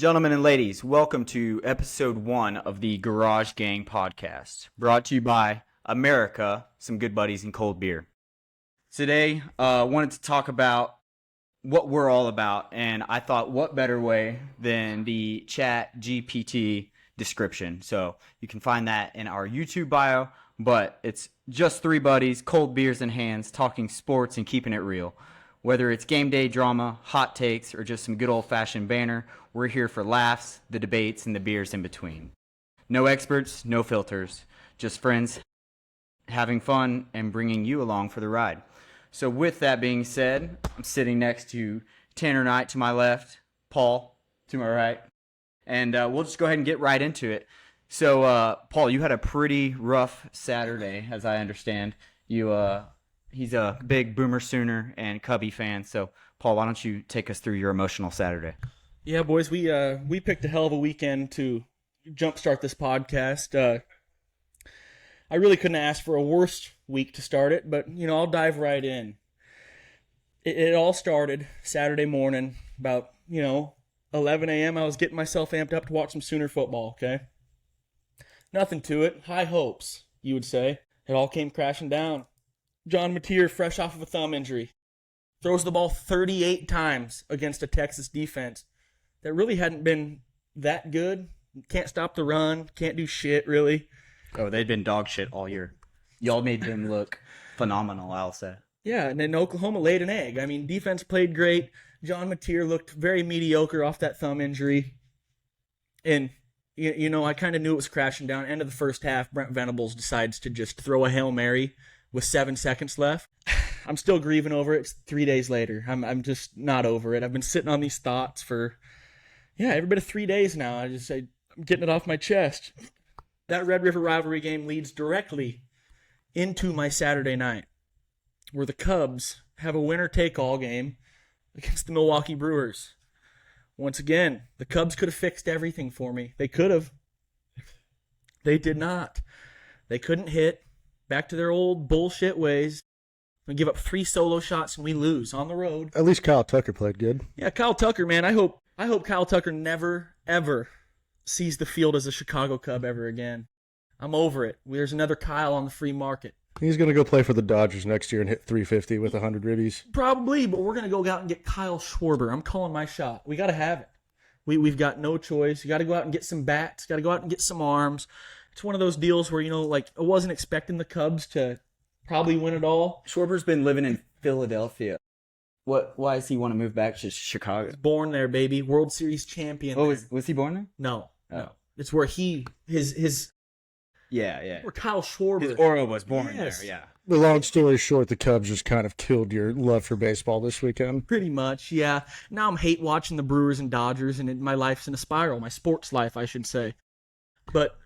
Gentlemen and ladies, welcome to episode 1 of the Garage Gang podcast, brought to you by America, some good buddies and cold beer. Today, I wanted to talk about what we're all about, and I thought what better way than the chat GPT description. So you can find that in our YouTube bio, but it's just 3 buddies, cold beers in hands, talking sports and keeping it real. Whether it's game day drama, hot takes, or just some good old-fashioned banter, we're here for laughs, the debates, and the beers in between. No experts, no filters, just friends having fun and bringing you along for the ride. So with that being said, I'm sitting next to Tanner Knight to my left, Paul to my right, and we'll just go ahead and get right into it. So, Paul, you had a pretty rough Saturday, as I understand. He's a big Boomer Sooner and Cubby fan. So, Paul, why don't you take us through your emotional Saturday? Yeah, boys, we picked a hell of a weekend to jumpstart this podcast. I really couldn't ask for a worse week to start it, but, I'll dive right in. It all started Saturday morning, about, 11 a.m. I was getting myself amped up to watch some Sooner football, okay? Nothing to it. High hopes, you would say. It all came crashing down. John Mateer, fresh off of a thumb injury, throws the ball 38 times against a Texas defense that really hadn't been that good. Can't stop the run, can't do shit, really. Oh, they'd been dog shit all year. Y'all made them look phenomenal, I'll say. Yeah, and then Oklahoma laid an egg. I mean, defense played great. John Mateer looked very mediocre off that thumb injury. And, I kind of knew it was crashing down. End of the first half, Brent Venables decides to just throw a Hail Mary with 7 seconds left. I'm still grieving over it. It's 3 days later. I'm just not over it. I've been sitting on these thoughts for, every bit of 3 days now. I'm getting it off my chest. That Red River Rivalry game leads directly into my Saturday night, where the Cubs have a winner-take-all game against the Milwaukee Brewers. Once again, the Cubs could have fixed everything for me. They could have. They did not. They couldn't hit. Back to their old bullshit ways. We give up 3 solo shots and we lose on the road. At least Kyle Tucker played good. Yeah, Kyle Tucker, man. I hope Kyle Tucker never, ever sees the field as a Chicago Cub ever again. I'm over it. There's another Kyle on the free market. He's going to go play for the Dodgers next year and hit 350 with 100 ribbies. Probably, but we're going to go out and get Kyle Schwarber. I'm calling my shot. We got to have it. We've got no choice. You got to go out and get some bats. Got to go out and get some arms. It's one of those deals where, I wasn't expecting the Cubs to probably win it all. Schwarber's been living in Philadelphia. Why does he want to move back to Chicago? He's born there, baby. World Series champion. Oh, was he born there? No. Oh. No. It's where his Yeah. where Kyle Schwarber. His aura was born Yes. there, yeah. The long story short, the Cubs just kind of killed your love for baseball this weekend. Pretty much, yeah. Now I'm hate watching the Brewers and Dodgers, and my life's in a spiral. My sports life, I should say. But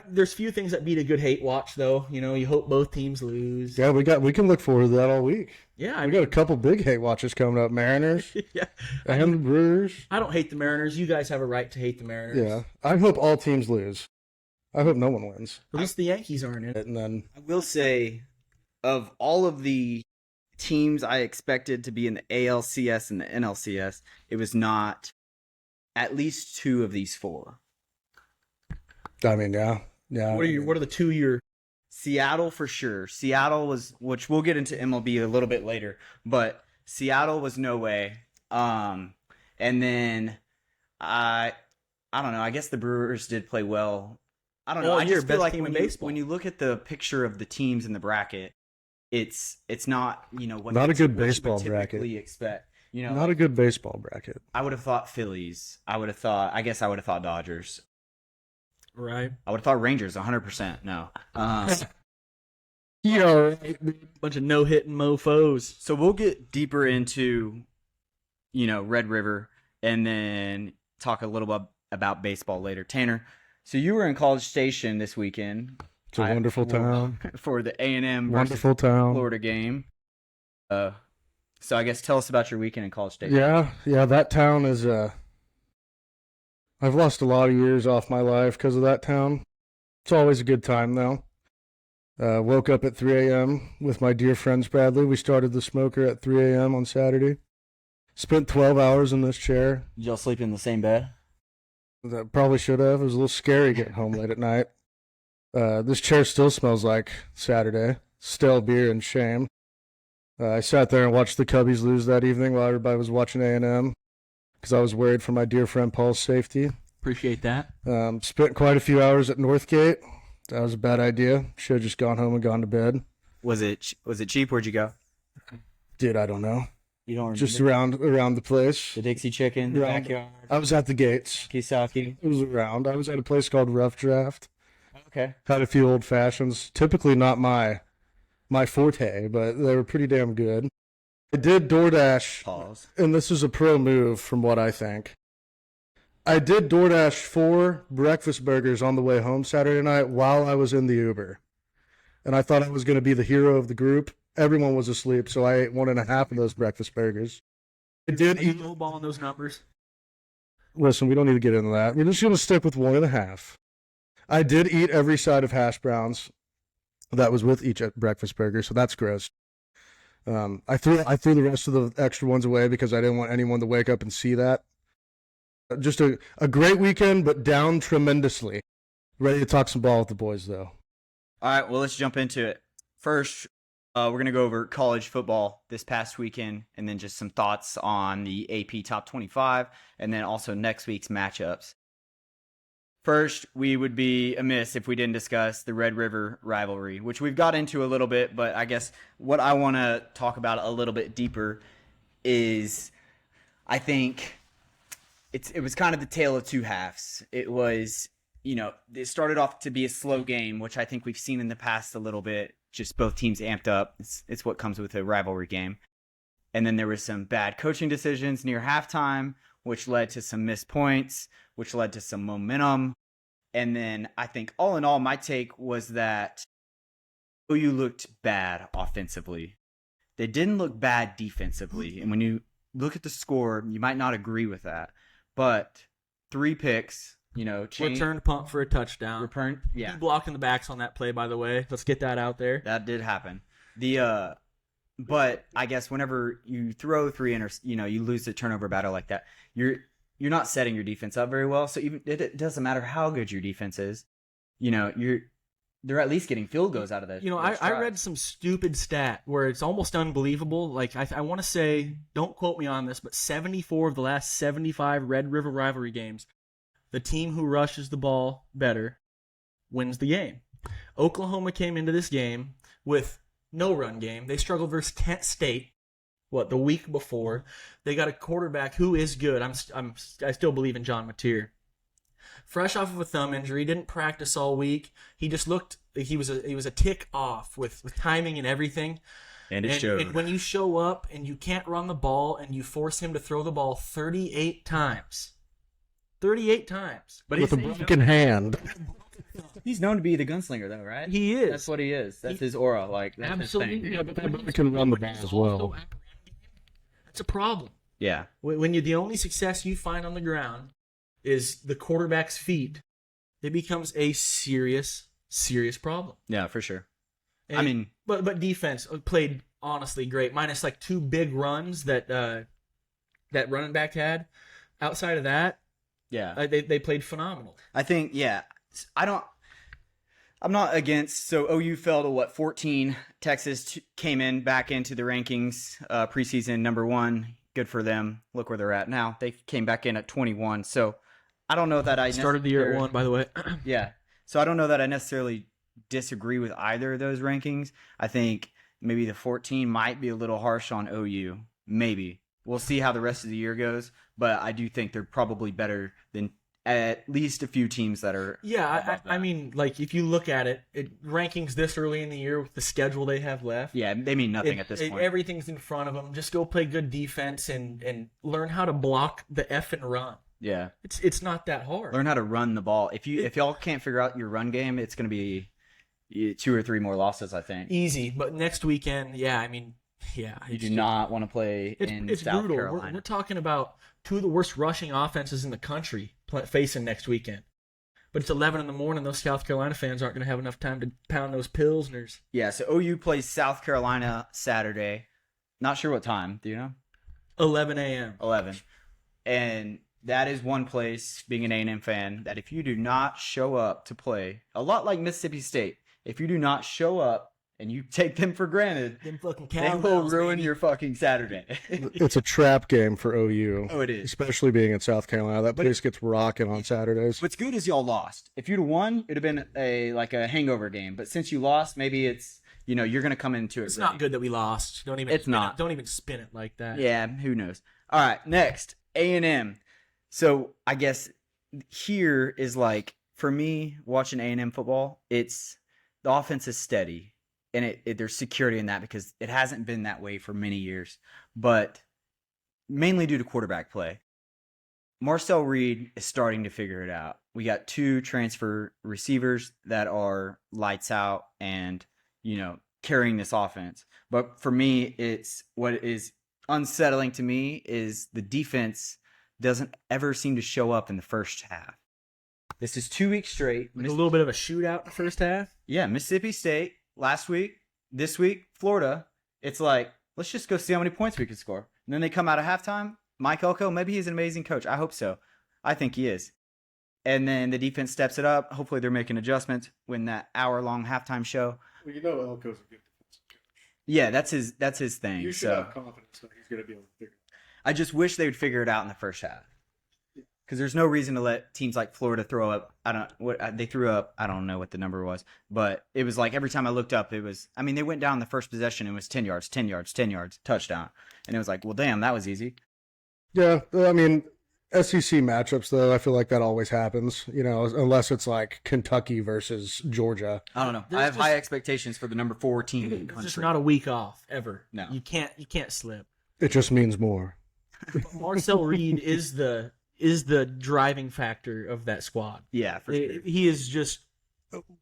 there's few things that beat a good hate watch, though. You hope both teams lose. Yeah, we can look forward to that all week. Yeah, We got a couple big hate watches coming up. Mariners yeah. and the Brewers. I don't hate the Mariners. You guys have a right to hate the Mariners. Yeah, I hope all teams lose. I hope no one wins. At least the Yankees aren't in it. And then I will say, of all of the teams I expected to be in the ALCS and the NLCS, it was not at least 2 of these 4. I mean, yeah. What are the 2 year? Seattle for sure. Seattle was, which we'll get into MLB a little bit later, but Seattle was no way. And then I don't know. I guess the Brewers did play well. I don't know. I just feel like when you look at the picture of the teams in the bracket, it's not not a good baseball bracket. Expect not a good baseball bracket. I would have thought Phillies. I would have thought Dodgers. Right. I would have thought Rangers 100%. No. Yeah. Bunch of no-hitting mofos. So we'll get deeper into, Red River and then talk a little bit about baseball later. Tanner, so you were in College Station this weekend. It's a wonderful town. For the A&M wonderful town. Florida game. So I guess tell us about your weekend in College Station. Yeah, that town is I've lost a lot of years off my life because of that town. It's always a good time, though. Woke up at 3 a.m. with my dear friends Bradley. We started the smoker at 3 a.m. on Saturday. Spent 12 hours in this chair. Did y'all sleep in the same bed? That probably should have. It was a little scary getting home late at night. This chair still smells like Saturday. Stale beer and shame. I sat there and watched the Cubbies lose that evening while everybody was watching A&M because I was worried for my dear friend Paul's safety. Appreciate that. Spent quite a few hours at Northgate. That was a bad idea. Should have just gone home and gone to bed. Was it cheap? Where'd you go? Dude, I don't know. You don't remember? Just around the place. The Dixie Chicken, the backyard, I was at the gates. Kisaki. It was around. I was at a place called Rough Draft. Okay. Had a few old fashions. Typically not my forte, but they were pretty damn good. I did DoorDash, Pause. and this is a pro move from what I think. I did DoorDash 4 breakfast burgers on the way home Saturday night while I was in the Uber. And I thought I was going to be the hero of the group. Everyone was asleep, so I ate 1.5 of those breakfast burgers. I did eat. Lowballing those numbers. Listen, we don't need to get into that. We're just going to stick with 1.5. I did eat every side of hash browns that was with each breakfast burger, so that's gross. I threw the rest of the extra ones away because I didn't want anyone to wake up and see that. Just a great weekend, but down tremendously. Ready to talk some ball with the boys, though. All right, well, let's jump into it. First, we're going to go over college football this past weekend, and then just some thoughts on the AP Top 25, and then also next week's matchups. First, we would be amiss if we didn't discuss the Red River Rivalry, which we've got into a little bit, but I guess what I want to talk about a little bit deeper is I think it was kind of the tale of two halves. It was, it started off to be a slow game, which I think we've seen in the past a little bit, just both teams amped up. It's what comes with a rivalry game. And then there was some bad coaching decisions near halftime, which led to some missed points, which led to some momentum. And then I think all in all, my take was that OU looked bad offensively. They didn't look bad defensively. And when you look at the score, you might not agree with that. But 3 picks, Returned punt for a touchdown. Yeah. Blocking the backs on that play, by the way. Let's get that out there. That did happen. But I guess whenever you throw 3 you lose the turnover battle like that, you're not setting your defense up very well. So even it doesn't matter how good your defense is, they're at least getting field goals out of that. I read some stupid stat where it's almost unbelievable. Like I want to say, don't quote me on this, but 74 of the last 75 Red River Rivalry games, the team who rushes the ball better wins the game. Oklahoma came into this game with no run game. They struggled versus Kent State. The week before? They got a quarterback who is good. I still believe in John Mateer. Fresh off of a thumb injury, didn't practice all week. He just looked. He was a tick off with timing and everything. And it showed. And when you show up and you can't run the ball and you force him to throw the ball 38 times. 38 times. But with a broken hand. He's known to be the gunslinger, though, right? He is. That's what he is. That's his aura. That's absolutely. his thing. Yeah, but they can run the ball as well. That's a problem. Yeah. When the only success you find on the ground is the quarterback's feet, it becomes a serious problem. Yeah, for sure. And, but defense played honestly great, minus like 2 big runs that running back had. Outside of that, yeah, they played phenomenal. I think, yeah. I'm not against. So OU fell to 14. Texas came back into the rankings preseason number 1. Good for them. Look where they're at now. They came back in at 21. So I don't know that I started the year at 1, by the way. Yeah. So I don't know that I necessarily disagree with either of those rankings. I think maybe the 14 might be a little harsh on OU. Maybe. We'll see how the rest of the year goes. But I do think they're probably better than at least a few teams that are. Yeah, I mean, like if you look at it, rankings this early in the year with the schedule they have left. Yeah, they mean nothing at this point. Everything's in front of them. Just go play good defense and learn how to block the F and run. Yeah, it's not that hard. Learn how to run the ball. If y'all can't figure out your run game, it's going to be 2 or 3 more losses, I think. Easy, but next weekend, yeah, I mean, yeah, you do not want to play in South brutal. Carolina. We're talking about 2 of the worst rushing offenses in the country facing next weekend. But it's 11 in the morning. Those South Carolina fans aren't going to have enough time to pound those Pilsners. Yeah, so OU plays South Carolina Saturday. Not sure what time. Do you know? 11 a.m. 11. And that is one place, being an A&M fan, that if you do not show up to play, a lot like Mississippi State, if you do not show up and you take them for granted, Them fucking they will cowbells, ruin baby. your fucking Saturday. It's a trap game for OU. Oh, it is. Especially being in South Carolina. That place gets rocking on Saturdays. What's good is y'all lost. If you'd have won, it'd have been a hangover game. But since you lost, maybe it's, you're going to come into it. It's ready. not good that we lost. Don't even. It's spin not. It. Don't even spin it like that. Yeah, who knows? All right, next, A&M. So I guess here is like, for me, watching A&M football, it's the offense is steady. And there's security in that because it hasn't been that way for many years. But mainly due to quarterback play. Marcel Reed is starting to figure it out. We got 2 transfer receivers that are lights out and, carrying this offense. But for me, it's what is unsettling to me is the defense doesn't ever seem to show up in the first half. This is 2 weeks straight. Like a little bit of a shootout in the first half. Yeah, Mississippi State last week, this week, Florida. It's like, let's just go see how many points we can score. And then they come out at halftime. Mike Elko, maybe he's an amazing coach. I hope so. I think he is. And then the defense steps it up. Hopefully they're making adjustments when that hour-long halftime show. Well, Elko's a good defensive coach. Yeah, that's his thing. You should have confidence that he's going to be able to figure it out. I just wish they would figure it out in the first half. Because there's no reason to let teams like Florida throw up. They threw up. I don't know what the number was, but it was like every time I looked up, it was. I mean, they went down the first possession. It was 10 yards, 10 yards, 10 yards, touchdown, and it was like, well, damn, that was easy. Yeah, I mean, SEC matchups though, I feel like that always happens. Unless it's like Kentucky versus Georgia. I don't know. There's I have just- high expectations for the number 4 team in the It's just country. not a week off ever. No. You can't slip. It just means more. Marcel Reed is the driving factor of that squad. Yeah, for sure. He is just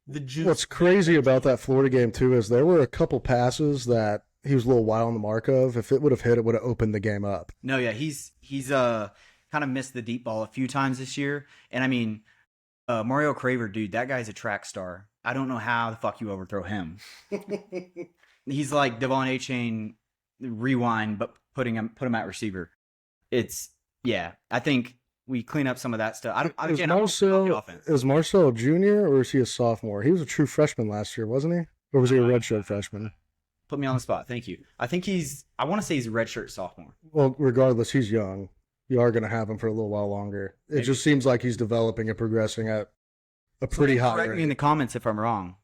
the juice. What's crazy about that Florida game too is there were a couple passes that he was a little wide on the mark of. If it would have hit, it would have opened the game up. No, yeah, he's kind of missed the deep ball a few times this year, and I mean, Mario Craver, dude, that guy's a track star. I don't know how the fuck you overthrow him. He's like Devon A-Chain rewind, but put him at receiver. I think we clean up some of that stuff. Is Marcel a junior or is he a sophomore? He was a true freshman last year, wasn't he? Or was he a redshirt freshman? Put me on the spot. Thank you. I want to say he's a redshirt sophomore. Well, regardless, he's young. You are going to have him for a little while longer. It just seems like he's developing and progressing at a pretty high Correct me rate. in the comments if I'm wrong.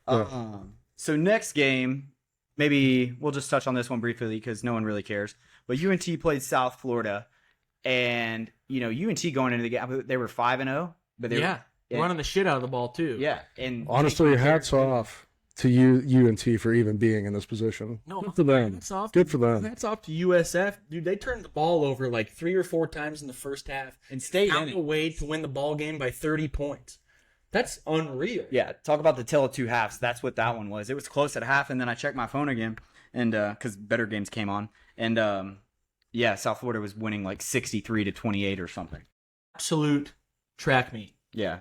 Yeah. So next game, maybe we'll just touch on this one briefly because no one really cares. But UNT played South Florida, and UNT going into the game, they were 5-0, but they were running the shit out of the ball too. yeah. And Honestly, hats off to UNT for even being in this position. No, Good for them. That's off. Good for them. That's off to USF, dude. They turned the ball over like 3 or 4 times in the first half and stayed found in a it. way to win the ball game by 30 points. That's unreal. Yeah, talk about the tale of 2 halves. That's what that one was. It was close at half, and then I checked my phone again, and because better games came on, and South Florida was winning like 63-28 or something. Absolute track meet. Yeah.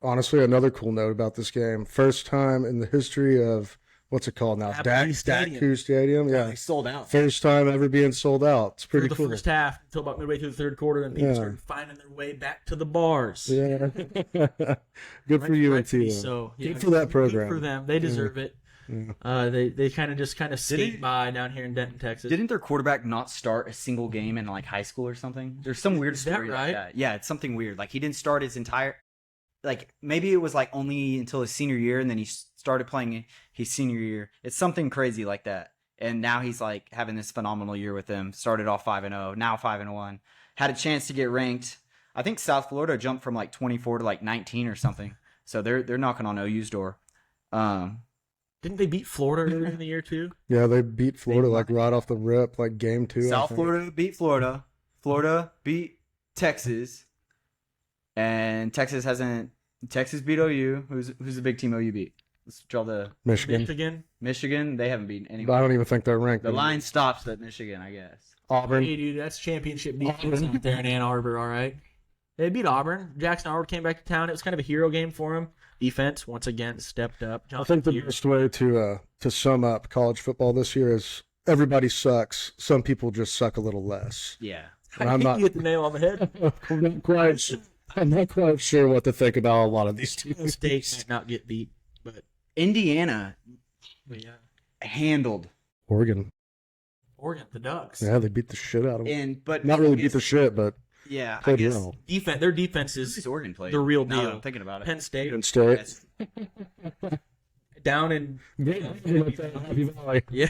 Honestly, another cool note about this game. First time in the history of, what's it called now? Apple Stadium. DACU Stadium. Yeah. They sold out. First time ever being sold out. It's pretty Through the cool. first half until about midway through the third quarter, then people Yeah. started finding their way back to the bars. Yeah. Good for UNT. Rightfully though. so. Yeah, Good for that program. Good for them. They deserve it. Yeah. They kind of skate by down here in Denton, Texas. Didn't their quarterback not start a single game in like high school or something? There's some weird Is that story right? like that. Yeah, it's something weird. Like he didn't start his entire, like maybe it was like only until his senior year, and then he started playing his senior year. It's something crazy like that. And now he's like having this phenomenal year with them. Started off 5-0, now 5-1. Had a chance to get ranked. I think South Florida jumped from like 24 to like 19 or something. So they're knocking on OU's door. Didn't they beat Florida earlier in the year too? Yeah, they beat Florida like right off the rip, like game 2. I South think. Florida beat Florida. Florida beat Texas. And Texas beat OU. Who's the big team OU beat? Let's draw the Michigan. Michigan. They haven't beaten But anyone. I don't even think they're ranked. The line stops at Michigan, I guess. Auburn. Hey, dude, that's championship defense out there in Ann Arbor, all right? They beat Auburn. Jackson Howard came back to town. It was kind of a hero game for him. Defense, once again, stepped up. I think the best way to sum up college football this year is everybody sucks. Some people just suck a little less. Yeah. And I I'm think not, you hit the nail on the head. I'm not quite sure what to think about a lot of these teams. State might not get beat, but Indiana yeah. Oregon. Oregon, the Ducks. Yeah, they beat the shit out of them. but Not really beat the shit, but yeah, I played guess well. Their defense who's is Oregon played the real Now that deal. I'm thinking about it. Penn State Penn State. down in yeah,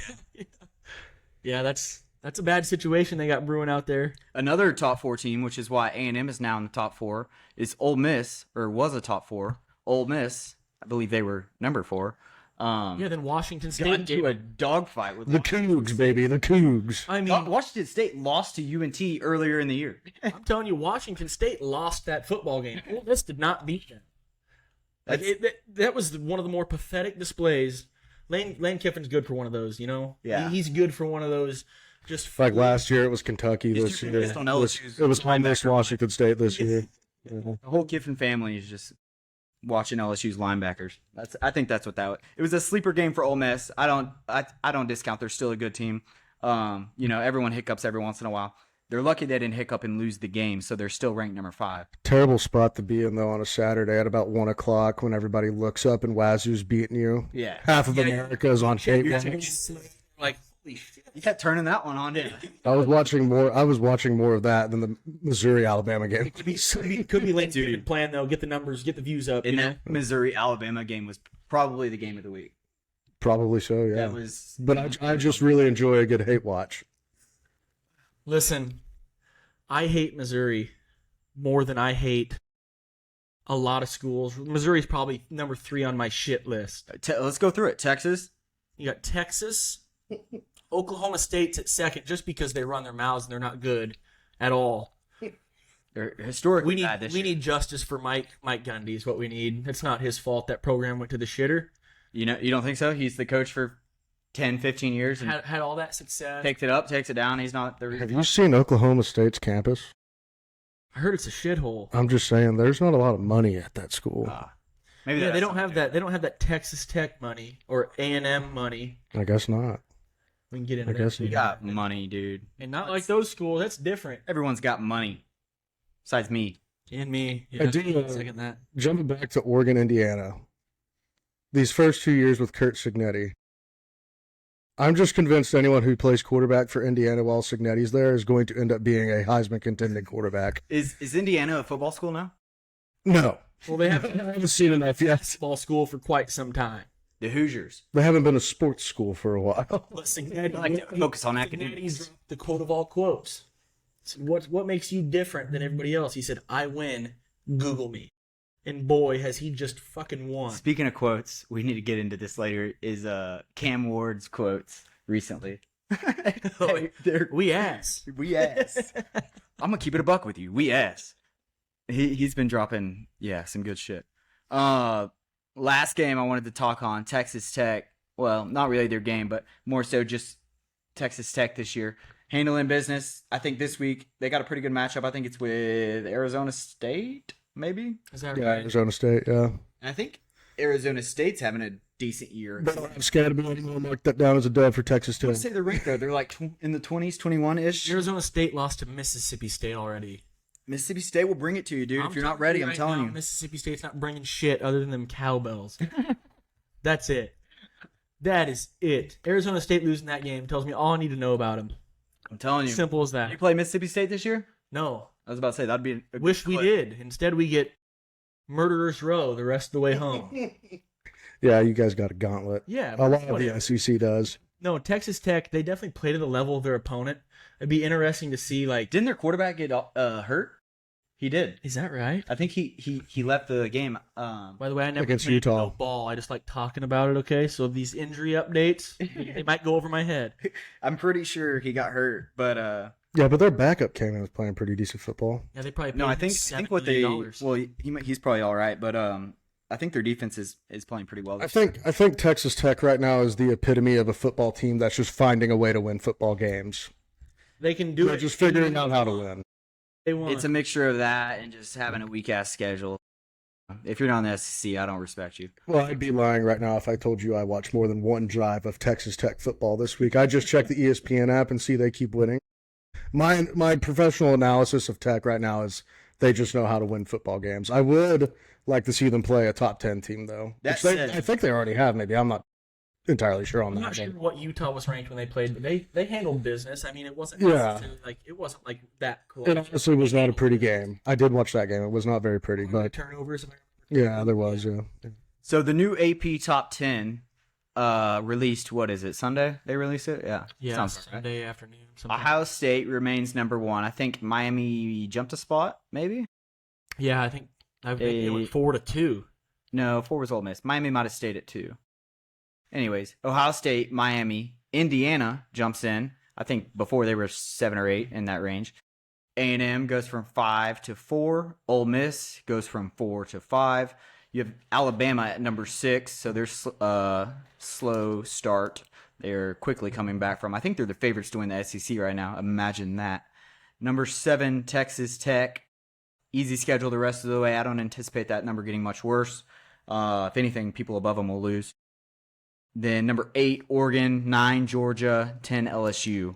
yeah. That's a bad situation they got brewing out there. Another top 4 team, which is why A&M is now in the top 4, is Ole Miss, or was a top 4. Ole Miss, I believe they were number 4. Yeah, then Washington Got State into a dogfight with The Cougs, baby, the Cougs. I mean, Washington State lost to UNT earlier in the year. I'm telling you, Washington State lost that football game. Ole Miss did not beat them. Like that was one of the more pathetic displays. Lane Kiffin's good for one of those, you know. Yeah. He's good for one of those. Just Like last year, it was Kentucky. He's This too year, focused on it was almost Washington State this year. Yeah. The whole Kiffin family is just watching LSU's linebackers. I think that's what that was. It was a sleeper game for Ole Miss. I don't discount. They're still a good team. Everyone hiccups every once in a while. They're lucky they didn't hiccup and lose the game, so they're still ranked number 5. Terrible spot to be in, though, on a Saturday at about 1 o'clock when everybody looks up and Wazoo's beating you. Yeah. Half of America is on tape. like, holy shit. You kept turning that one on, didn't you? I was watching more of that than the Missouri-Alabama game. Could be Lane Kiffin plan though. Get the numbers, get the views up. And that Missouri-Alabama game was probably the game of the week. Probably so, yeah. That was. But I just really enjoy a good hate watch. Listen, I hate Missouri more than I hate a lot of schools. Missouri's probably number 3 on my shit list. Let's go through it. Texas. You got Texas, Oklahoma State's at second just because they run their mouths and they're not good at all. They're historically We bad this year. need justice for Mike Gundy is what we need. It's not his fault that program went to the shitter. You don't think so? He's the coach for 10, 15 years and Had all that success. takes it up, takes it down. He's not the Have you seen Oklahoma State's campus? I heard it's a shithole. I'm just saying, there's not a lot of money at that school. Maybe Yeah, that they has don't something have to do that. They don't have that Texas Tech money or A&M money. I guess not. We can get into I guess that. You got money, dude. And not like those schools. That's different. Everyone's got money. Besides me. And me. I do, second that. Jumping back to Oregon, Indiana. These first 2 years with Kurt Signetti, I'm just convinced anyone who plays quarterback for Indiana while Signetti's there is going to end up being a Heisman contending quarterback. Is Indiana a football school now? No. Well, they I haven't seen enough yet. basketball school for quite some time. The Hoosiers. They haven't been a sports school for a while. But Signetti, I like to focus on academics. Signetti's the quote of all quotes. So what makes you different than everybody else? He said, "I win. Google me." And boy, has he just fucking won. Speaking of quotes, we need to get into this later, is Cam Ward's quotes recently. We ass. We ass. I'm going to keep it a buck with you. We ass. He's been dropping, some good shit. Last game I wanted to talk on, Texas Tech. Well, not really their game, but more so just Texas Tech this year. Handling business. I think this week they got a pretty good matchup. I think it's with Arizona State, maybe? Is that Yeah, right? Arizona State, yeah. And I think Arizona State's having a decent year. I'm scared of being able to mark that down as a dub for Texas I would Tech. say they're ranked though. They're like in the 20s, 21-ish. Arizona State lost to Mississippi State already. Mississippi State will bring it to you, dude. If you're not ready, I'm telling you. Mississippi State's not bringing shit other than them cowbells. That's it. That is it. Arizona State losing that game tells me all I need to know about them. I'm telling you. Simple as You that. play Mississippi State this year? No. I was about to say that'd be. Wish we did. Instead, we get Murderers Row the rest of the way home. Yeah, you guys got a gauntlet. Yeah. A lot of whatever. the SEC does. No, Texas Tech, they definitely play to the level of their opponent. It'd be interesting to see, like... Didn't their quarterback get hurt? He did. Is that right? I think he left the game. By the way, I never Against played Utah. no ball. I just like talking about it, okay? So these injury updates, they might go over my head. I'm pretty sure he got hurt, but Yeah, but their backup came in was playing pretty decent football. Yeah, they probably paid no, I him think what $7 they million. well he's probably all right, but I think their defense is playing pretty well. I think Texas Tech right now is the epitome of a football team that's just finding a way to win football games. They can do They're it. just figuring out how to win. They want. It's a mixture of that and just having a weak ass schedule. If you're not in the SEC, I don't respect you. Well, I'd be lying right now if I told you I watched more than one drive of Texas Tech football this week. I just checked the ESPN app and see they keep winning. My professional analysis of Tech right now is they just know how to win football games. I would like to see them play a top 10 team, though. I think they already have, maybe. I'm not entirely sure on I'm that. not sure what Utah was ranked when they played, but they handled business. I mean, it wasn't it wasn't like that close. It honestly was not a pretty game. I did watch that game. It was not very pretty, but turnovers. Yeah, there was. Yeah. So the new AP Top 10 released. What is it? Sunday they released it. Yeah. Sounds right. Sunday afternoon. Ohio State remains number 1. I think Miami jumped a spot, maybe. Yeah, I think it went 4-2. No, 4 was Ole Miss. Miami might have stayed at 2. Anyways, Ohio State, Miami, Indiana jumps in. I think before they were 7 or 8 in that range. A&M goes from 5 to 4. Ole Miss goes from 4 to 5. You have Alabama at number 6, so they're slow start. They're quickly coming back from. I think they're the favorites to win the SEC right now. Imagine that. Number 7, Texas Tech. Easy schedule the rest of the way. I don't anticipate that number getting much worse. If anything, people above them will lose. Then number 8, Oregon. 9, Georgia. 10, LSU.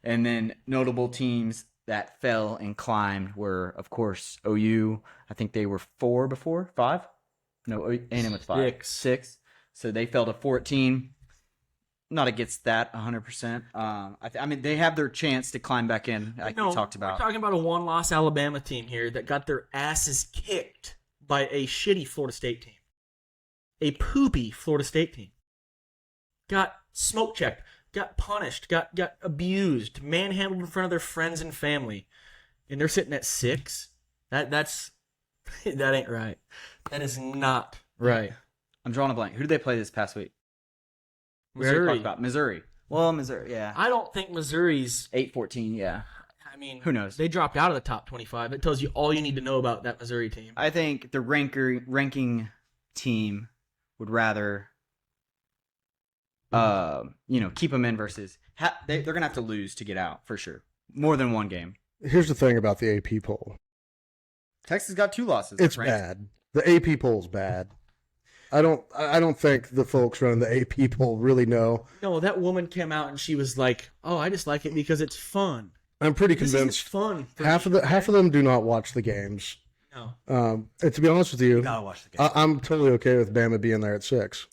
And then notable teams that fell and climbed were, of course, OU. I think they were 4 before. 5? No, A&M was 5. 6. So they fell to 14. Not against that 100%. I mean, they have their chance to climb back in, like we talked about. We're talking about a one-loss Alabama team here that got their asses kicked by a shitty Florida State team. A poopy Florida State team. Got smoke-checked, got punished, got abused, manhandled in front of their friends and family. And they're sitting at 6? That ain't right. That is not right. I'm drawing a blank. Who did they play this past week? Missouri. Missouri. Well, Missouri, yeah. I don't think Missouri's 8-14, yeah. I mean, who knows? They dropped out of the top 25. It tells you all you need to know about that Missouri team. I think the ranking team would rather keep them in versus they're going to have to lose to get out for sure. More than one game. Here's the thing about the AP poll. Texas got 2 losses. It's bad. The AP poll's bad. I don't think the folks running the AP poll really know. No, that woman came out and she was like, "Oh, I just like it because it's fun." I'm pretty convinced. It's fun. Half of them do not watch the games. No. And to be honest with you, gotta watch the games. I'm totally okay with Bama being there at 6.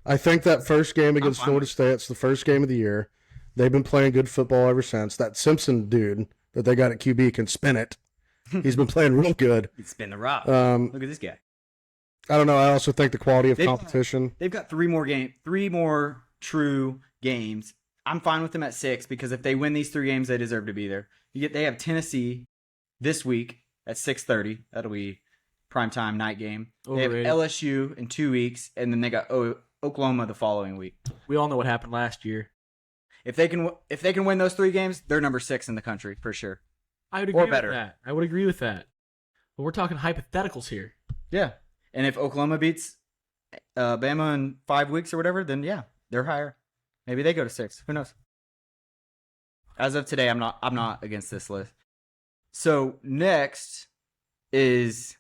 I think that first game against Florida State, it's the first game of the year. They've been playing good football ever since. That Simpson dude that they got at QB can spin it. He's been playing real good. He can spin the rock. Look at this guy. I don't know. I also think the quality of competition. They've got 3 more true games. I'm fine with them at 6 because if they win these 3 games, they deserve to be there. They have Tennessee this week at 6:30. That'll be primetime night game. Overrated. They have LSU in 2 weeks, and then they got Oklahoma the following week. We all know what happened last year. If they can win those 3 games, they're number 6 in the country for sure. I would agree with that. I would agree with that. But we're talking hypotheticals here. Yeah. And if Oklahoma beats Bama in 5 weeks or whatever, then yeah, they're higher. Maybe they go to 6. Who knows? As of today, I'm not against this list. So next is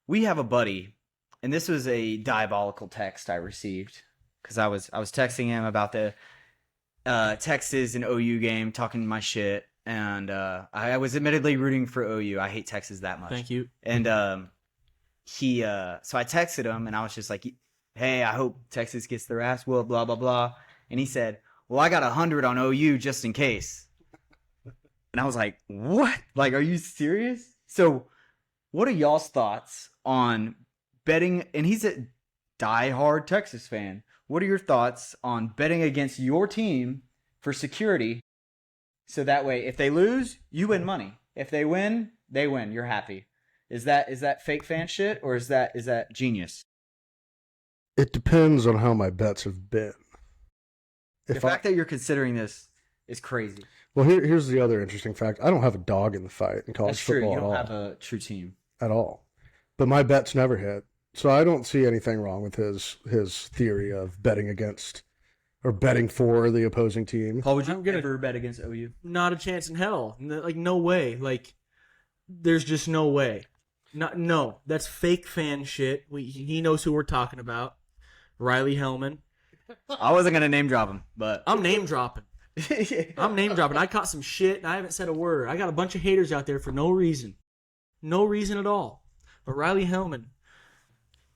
we have a buddy, and this was a diabolical text I received because I was texting him about the Texas and OU game, talking my shit, and I was admittedly rooting for OU. I hate Texas that much. Thank you. And so I texted him and I was just like, "Hey, I hope Texas gets their ass whooped, blah blah blah." And he said, "Well, I got 100 on OU just in case." And I was like, "What? Like, are you serious?" So, what are y'all's thoughts on betting? And he's a diehard Texas fan. What are your thoughts on betting against your team for security? So that way, if they lose, you win money. If they win, they win. You're happy. Is that fake fan shit or is that genius? It depends on how my bets have been. The fact that you're considering this is crazy. Well, here's the other interesting fact. I don't have a dog in the fight in college football at all. You don't have a true team. At all. But my bets never hit. So I don't see anything wrong with his theory of betting against or betting for the opposing team. Paul, would you ever bet against OU? Not a chance in hell. Like, no way. Like, there's just no way. No, that's fake fan shit. He knows who we're talking about. Riley Hellman. I wasn't going to name drop him, but... I'm name dropping. I'm name dropping. I caught some shit and I haven't said a word. I got a bunch of haters out there for no reason. No reason at all. But Riley Hellman,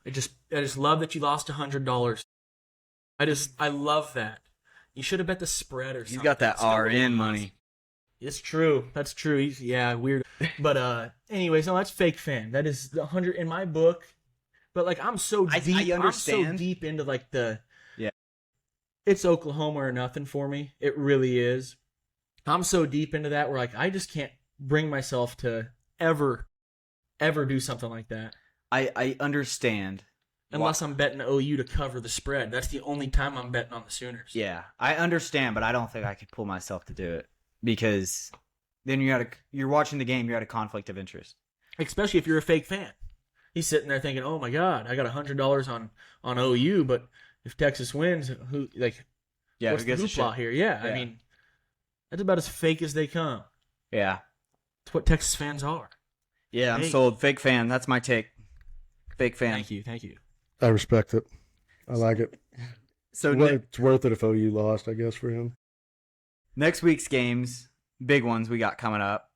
I just love that you lost $100. I love that. You should have bet the spread or something. He's got that RN money. It's true. That's true. He's weird. But anyways, no, that's fake fan. That is the 100 in my book. But like I'm so deep. I understand. I'm so deep into like the Yeah. It's Oklahoma or nothing for me. It really is. I'm so deep into that where like I just can't bring myself to ever do something like that. I understand. Unless I'm betting OU to cover the spread. That's the only time I'm betting on the Sooners. Yeah, I understand, but I don't think I could pull myself to do it because then you're watching the game. You're at a conflict of interest, especially if you're a fake fan. He's sitting there thinking, "Oh my God, I got $100 on OU, but if Texas wins, what's who the gives a hoopla shit? here?" Yeah, I mean, that's about as fake as they come. Yeah, It's what Texas fans are. yeah, I'm sold. Fake fan. That's my take. Fake fan. Thank you. I respect it. I like it. So It's worth it if OU lost, I guess, for him. next week's games, big ones we got coming up.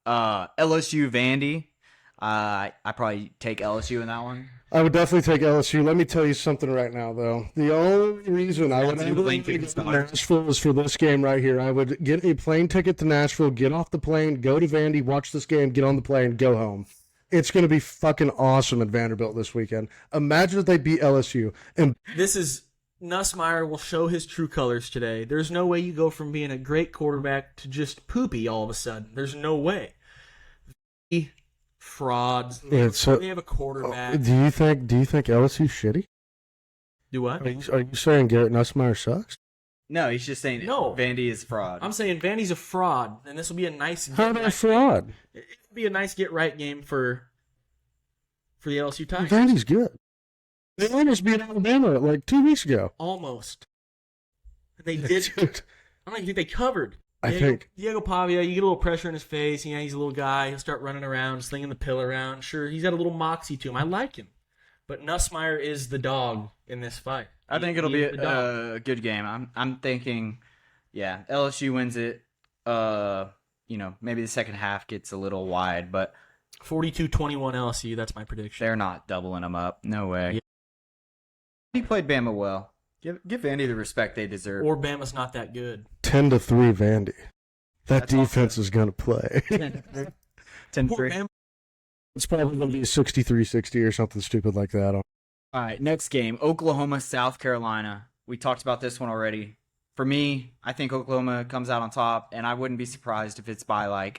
LSU Vandy. I probably take LSU in that one. I would definitely take LSU. Let me tell you something right now, though. The only reason I would ever go to Nashville is for this game right here. I would get a plane ticket to Nashville, get off the plane, go to Vandy, watch this game, get on the plane, go home. It's going to be fucking awesome at Vanderbilt this weekend. Imagine if they beat LSU. And This is Nussmeier will show his true colors today. There's no way you go from being a great quarterback to just poopy all of a sudden. There's no way. Frauds. They have a quarterback. Do you think LSU's shitty? Do what? Are you saying Garrett Nussmeier sucks? No, he's just saying Vandy is fraud. I'm saying Vandy's a fraud, and this will be a nice. How about a fraud? It'll be a nice get right game for the LSU Tigers. Vandy's good. They almost beat Alabama like 2 weeks ago. Almost. They did. I don't even think they covered. I think Diego Pavia, you get a little pressure in his face. You know, he's a little guy. He'll start running around, slinging the pill around. Sure, he's got a little moxie to him. I like him. But Nussmeier is the dog in this fight. I think it'll be a good game. I'm thinking, yeah, LSU wins it. Maybe the second half gets a little wide, but 42-21 LSU. That's my prediction. they're not doubling them up. No way. Yeah. He played Bama well. Give Vandy the respect they deserve. Or Bama's not that good. 10-3 Vandy. That's defense is going to play. 10-3. It's probably going to be 63-60 or something stupid like that. All right, next game, Oklahoma, South Carolina. We talked about this one already. For me, I think Oklahoma comes out on top, and I wouldn't be surprised if it's by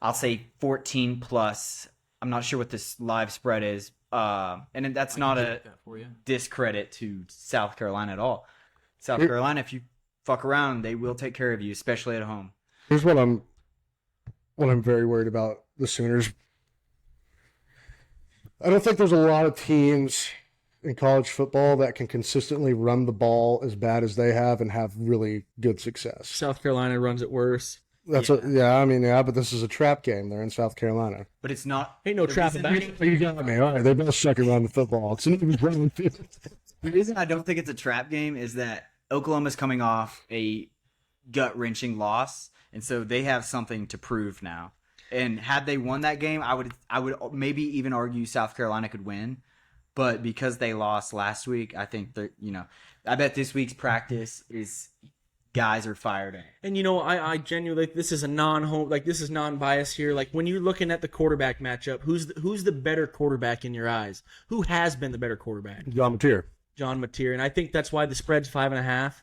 I'll say 14 plus. I'm not sure what this live spread is. And that's not a discredit to South Carolina at all. South Carolina, if you fuck around, they will take care of you, especially at home. Here's what I'm very worried about the Sooners. I don't think there's a lot of teams in college football that can consistently run the ball as bad as they have and have really good success. South Carolina runs it worse. But this is a trap game. They're in South Carolina. But it's not. Ain't no trap about it. You got me. All right, they both suck around the football. It's not even running. The reason I don't think it's a trap game is that Oklahoma's coming off a gut-wrenching loss, and so they have something to prove now. And had they won that game, I would maybe even argue South Carolina could win. But because they lost last week, I think that I bet this week's practice is guys are fired in. And I genuinely this is a non-home this is non-bias here. Like when you're looking at the quarterback matchup, who's the better quarterback in your eyes? Who has been the better quarterback? John Mateer, and I think that's why the spread's 5.5.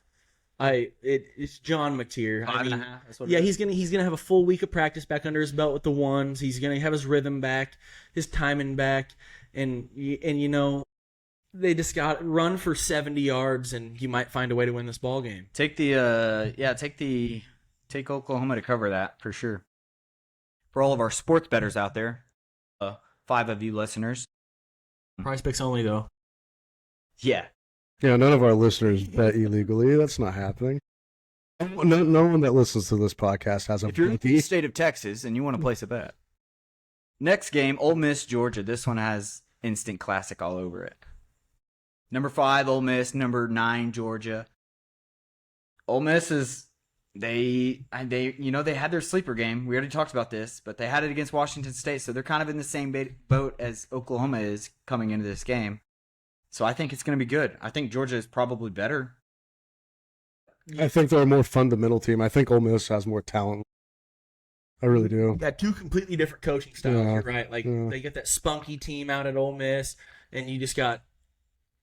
It's John Mateer. 5.5. That's what he's gonna have a full week of practice back under his belt with the ones. He's gonna have his rhythm back, his timing back, and they just got run for 70 yards, and you might find a way to win this ball game. Take Oklahoma to cover that for sure. For all of our sports bettors out there, 5 of you listeners. Prize picks only though. Yeah. Yeah, none of our listeners bet illegally. That's not happening. No one that listens to this podcast has a If you're in the state of Texas and you want to place a bet. Next game, Ole Miss, Georgia. This one has instant classic all over it. Number 5, Ole Miss. Number 9, Georgia. Ole Miss is they they had their sleeper game. We already talked about this, but they had it against Washington State, so they're kind of in the same boat as Oklahoma is coming into this game. So I think it's going to be good. I think Georgia is probably better. I think they're a more fundamental team. I think Ole Miss has more talent. I really do. Got two completely different coaching styles. Yeah. You're right. Like they get that spunky team out at Ole Miss, and you just got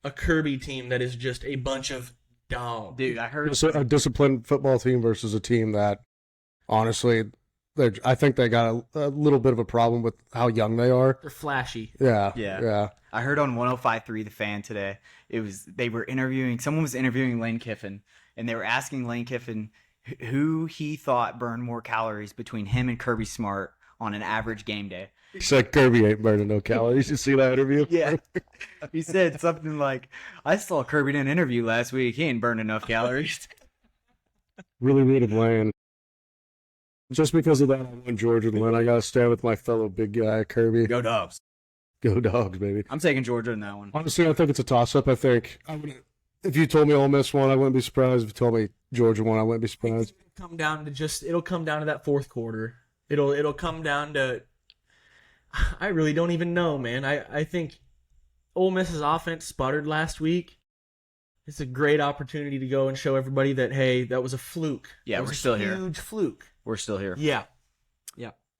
a Kirby team that is just a bunch of dogs. Dude, I heard It's a disciplined football team versus a team that, honestly, I think they got a little bit of a problem with how young they are. They're flashy. Yeah. I heard on 105.3 The Fan today. Someone was interviewing Lane Kiffin, and they were asking Lane Kiffin who he thought burned more calories between him and Kirby Smart on an average game day. He said Kirby ain't burning no calories. You see that interview? Yeah. He said something like, I saw Kirby in an interview last week. He ain't burned enough calories. Really needed Lane. Just because of that, I want Georgia to win. I got to stand with my fellow big guy, Kirby. Go Dogs. Go Dogs, baby. I'm taking Georgia in that one. Honestly, I think it's a toss-up. I think if you told me Ole Miss won, I wouldn't be surprised. If you told me Georgia won, I wouldn't be surprised. It'll come down to that fourth quarter. It'll come down to, I really don't even know, man. I think Ole Miss's offense sputtered last week. It's a great opportunity to go and show everybody that, hey, that was a fluke. Yeah, we're still here. Huge fluke. We're still here. Yeah.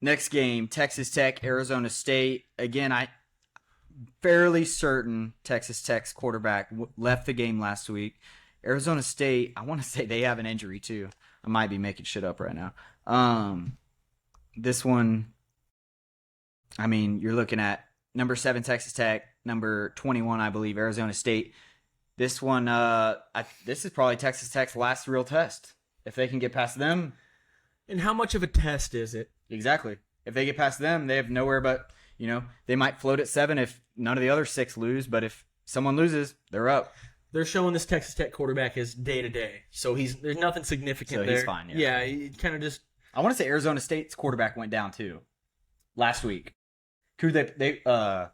Next game, Texas Tech, Arizona State. Again, I fairly certain Texas Tech's quarterback left the game last week. Arizona State, I want to say they have an injury too. I might be making shit up right now. This one, I mean, you're looking at number 7 Texas Tech, number 21, I believe, Arizona State. This one, this is probably Texas Tech's last real test. If they can get past them. And how much of a test is it? Exactly. If they get past them, they have nowhere but, they might float at 7 if none of the other 6 lose, but if someone loses, they're up. They're showing this Texas Tech quarterback is day-to-day, so there's nothing significant there. He's fine, yeah. He kind of just... I want to say Arizona State's quarterback went down, too, last week. Who I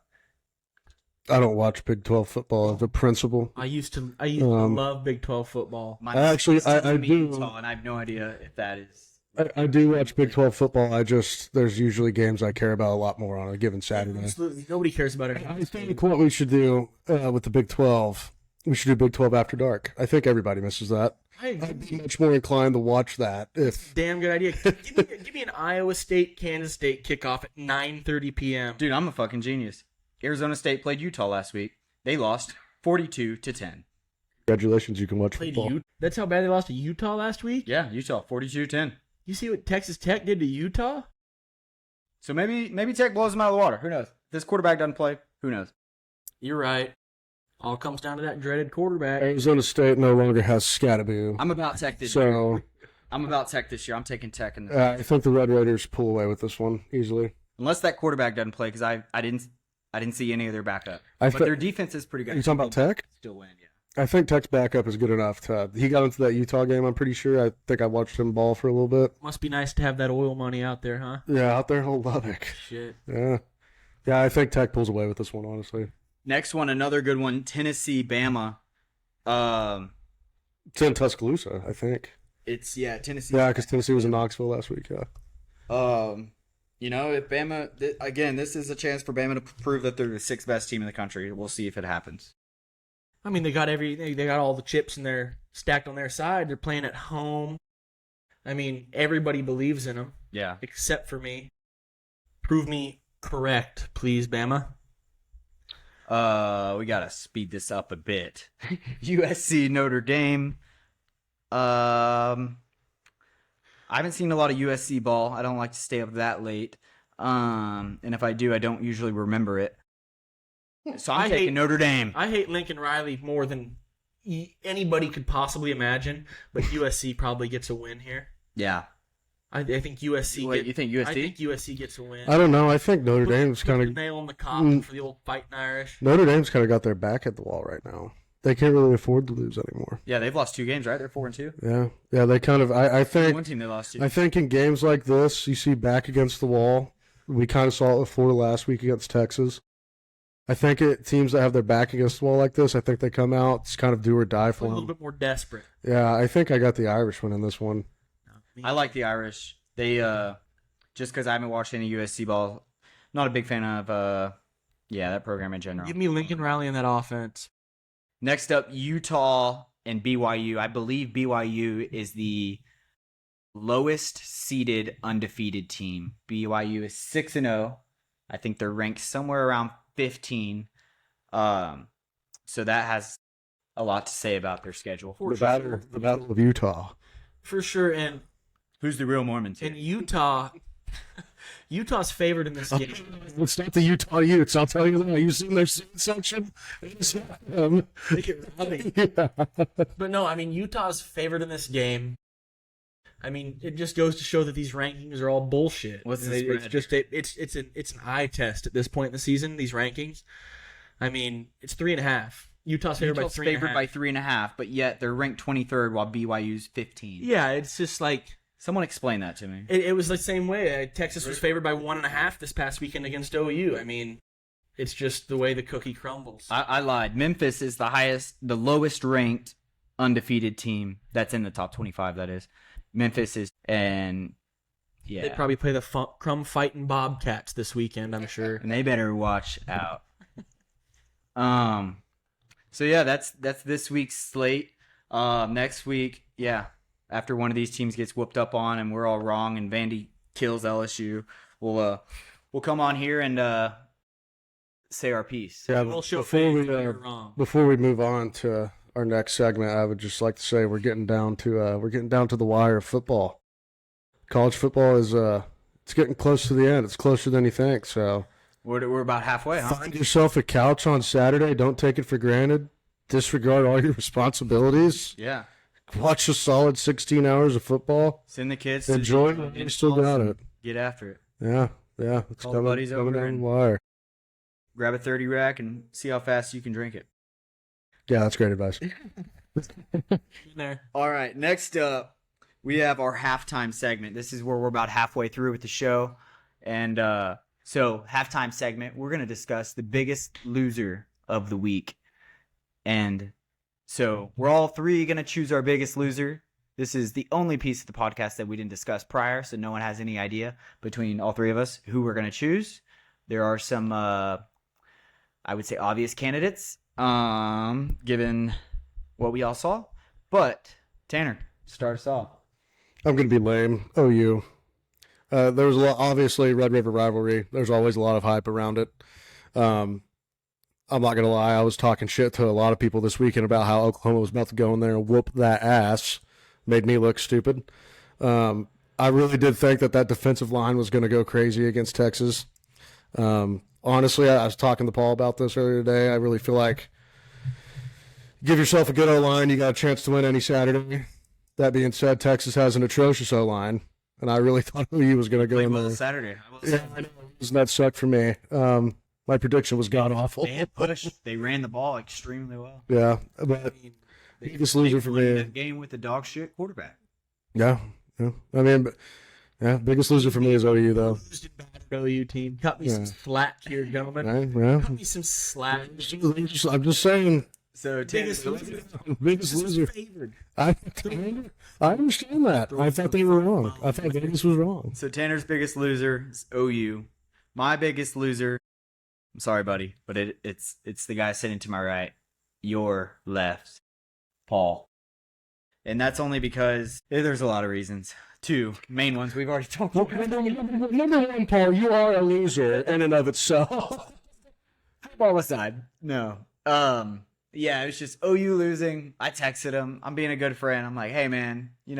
don't watch Big 12 football as a principal. I used to love Big 12 football. I do. Utah, and I have no idea if that is... I do watch Big 12 football. There's usually games I care about a lot more on a given Saturday. Absolutely. Nobody cares about it. I think what we should do with the Big 12, we should do Big 12 after dark. I think everybody misses that. I'd be much more inclined to watch that. Damn good idea. Give me an Iowa State, Kansas State kickoff at 9:30 p.m. Dude, I'm a fucking genius. Arizona State played Utah last weweek. They lost 42-10. Congratulations, you can watch football. That's how bad they lost to Utah last week? Yeah, Utah, 42-10. You see what Texas Tech did to Utah? So maybe Tech blows them out of the water. Who knows? If this quarterback doesn't play, who knows? You're right. All comes down to that dreaded quarterback. Arizona State no longer has Scattaboo. I'm about Tech this year. I'm taking Tech in this. I think the Red Raiders pull away with this one easily. Unless that quarterback doesn't play, because I didn't see any of their backup. But their defense is pretty good. Are you talking about Tech? Still win, yeah. I think Tech's backup is good enough he got into that Utah game, I'm pretty sure. I think I watched him ball for a little bit. Must be nice to have that oil money out there, huh? Yeah, out there in Lubbock. Shit. Yeah. Yeah, I think Tech pulls away with this one, honestly. Next one, another good one, Tennessee, Bama. It's in Tuscaloosa, I think. Tennessee. Yeah, because Tennessee was in Knoxville last week, yeah. If Bama, again, this is a chance for Bama to prove that they're the 6th best team in the country. We'll see if it happens. I mean, they got all the chips stacked on their side. They're playing at home. I mean, everybody believes in them. Yeah. Except for me. Prove me correct, please, Bama. We gotta speed this up a bit. USC, Notre Dame. I haven't seen a lot of USC ball. I don't like to stay up that late. And if I do, I don't usually remember it. So I'm taking Notre Dame. I hate Lincoln Riley more than anybody could possibly imagine, but USC probably gets a win here. Yeah. I think USC. Wait, you think USC? I think USC gets a win. I don't know. I think Notre Dame's kind of nail on the coffin for the old Fighting Irish. Notre Dame's kind of got their back at the wall right now. They can't really afford to lose anymore. Yeah, they've lost 2 games, right? They're 4-2. Yeah. They kind of. I think one team they lost to. I think in games like this, you see back against the wall. We kind of saw it with Florida last week against Texas. I think teams that have their back against the wall like this, I think they come out, it's kind of do or die for them. A little bit more desperate. Yeah, I think I got the Irish winning this one. I like the Irish. They just because I haven't watched any USC ball, not a big fan of that program in general. Give me Lincoln Riley in that offense. Next up, Utah and BYU. I believe BYU is the lowest seeded undefeated team. BYU is 6-0. I think they're ranked somewhere around 15. So that has a lot to say about their schedule. The Battle of Utah. For sure, and Who's the real Mormons here? in Utah's favored in this game. It's not the Utah Utes, I'll tell you that. You've seen their student section? They get rowdy. Yeah. But no, I mean, Utah's favored in this game. I mean, it just goes to show that these rankings are all bullshit. What's the It's spread? just it's an eye test at this point in the season. These rankings. I mean, it's 3.5. Utah's favored Utah's by 3.5. favored by 3.5, but yet they're ranked 23rd while BYU's 15. Yeah, it's just like Someone explain that to me. it was the same way. Texas was favored by 1.5 this past weekend against OU. I mean, it's just the way the cookie crumbles. I lied. Memphis is the lowest ranked undefeated team that's in the top 25. That is, Memphis is, and yeah, They probably play the crumb fighting Bobcats this weekend, I'm sure. and they better watch out. So yeah, that's this week's slate. Next week, yeah, after one of these teams gets whooped up on and we're all wrong and Vandy kills LSU, we'll come on here and say our piece. Yeah, We'll show before fans we that you're wrong. before we move on to our next segment, I would just like to say we're getting down to the wire of football. College football is it's getting close to the end. It's closer than you think. So We're about halfway, huh? find yourself a couch on Saturday. Don't take it for granted. Disregard all your responsibilities. Yeah. Watch a solid 16 hours of football. Send the kids. Enjoy to it. You still got it. Get after it. Yeah. It's Call the buddies over down and- the wire. Grab a 30 rack and see how fast you can drink it. Yeah, that's great advice. There. All right, next up, we have our halftime segment. This is where we're about halfway through with the show. And so, halftime segment, we're going to discuss the biggest loser of the week. And so, we're all three going to choose our biggest loser. This is the only piece of the podcast that we didn't discuss prior, so no one has any idea between all three of us who we're going to choose. There are some, I would say, obvious candidates, given what we all saw. But, Tanner, start us off. I'm going to be lame. OU. There was a lot, obviously, Red River Rivalry. There's always a lot of hype around it. I'm not going to lie. I was talking shit to a lot of people this weekend about how Oklahoma was about to go in there and whoop that ass. Made me look stupid. I really did think that defensive line was going to go crazy against Texas. Honestly, I was talking to Paul about this earlier today. I really feel like give yourself a good O-line, you got a chance to win any Saturday. That being said, Texas has an atrocious O-line, and I really thought OU was going to go in there. Saturday. Yeah, I know. That sucked for me. My prediction was god-awful. They had push. They ran the ball extremely well. Yeah, but biggest loser for won me. that game with the dog shit quarterback. Yeah. I mean, but, yeah, biggest loser for me is OU, though. OU team. Cut me some slack here, gentlemen. Right? Yeah. Cut me some slack. I'm just saying, So Biggest loser. biggest loser. Favored. I understand that. I thought they were wrong. I thought Vegas was wrong. So Tanner's biggest loser is OU. My biggest loser, I'm sorry, buddy, but it's the guy sitting to my right, your left, Paul. And that's only because there's a lot of reasons. Two main ones we've already talked about. Number one, Paul, you are a loser in and of itself. Ball aside, no. Yeah, it was just OU losing. I texted him. I'm being a good friend. I'm like, hey man, you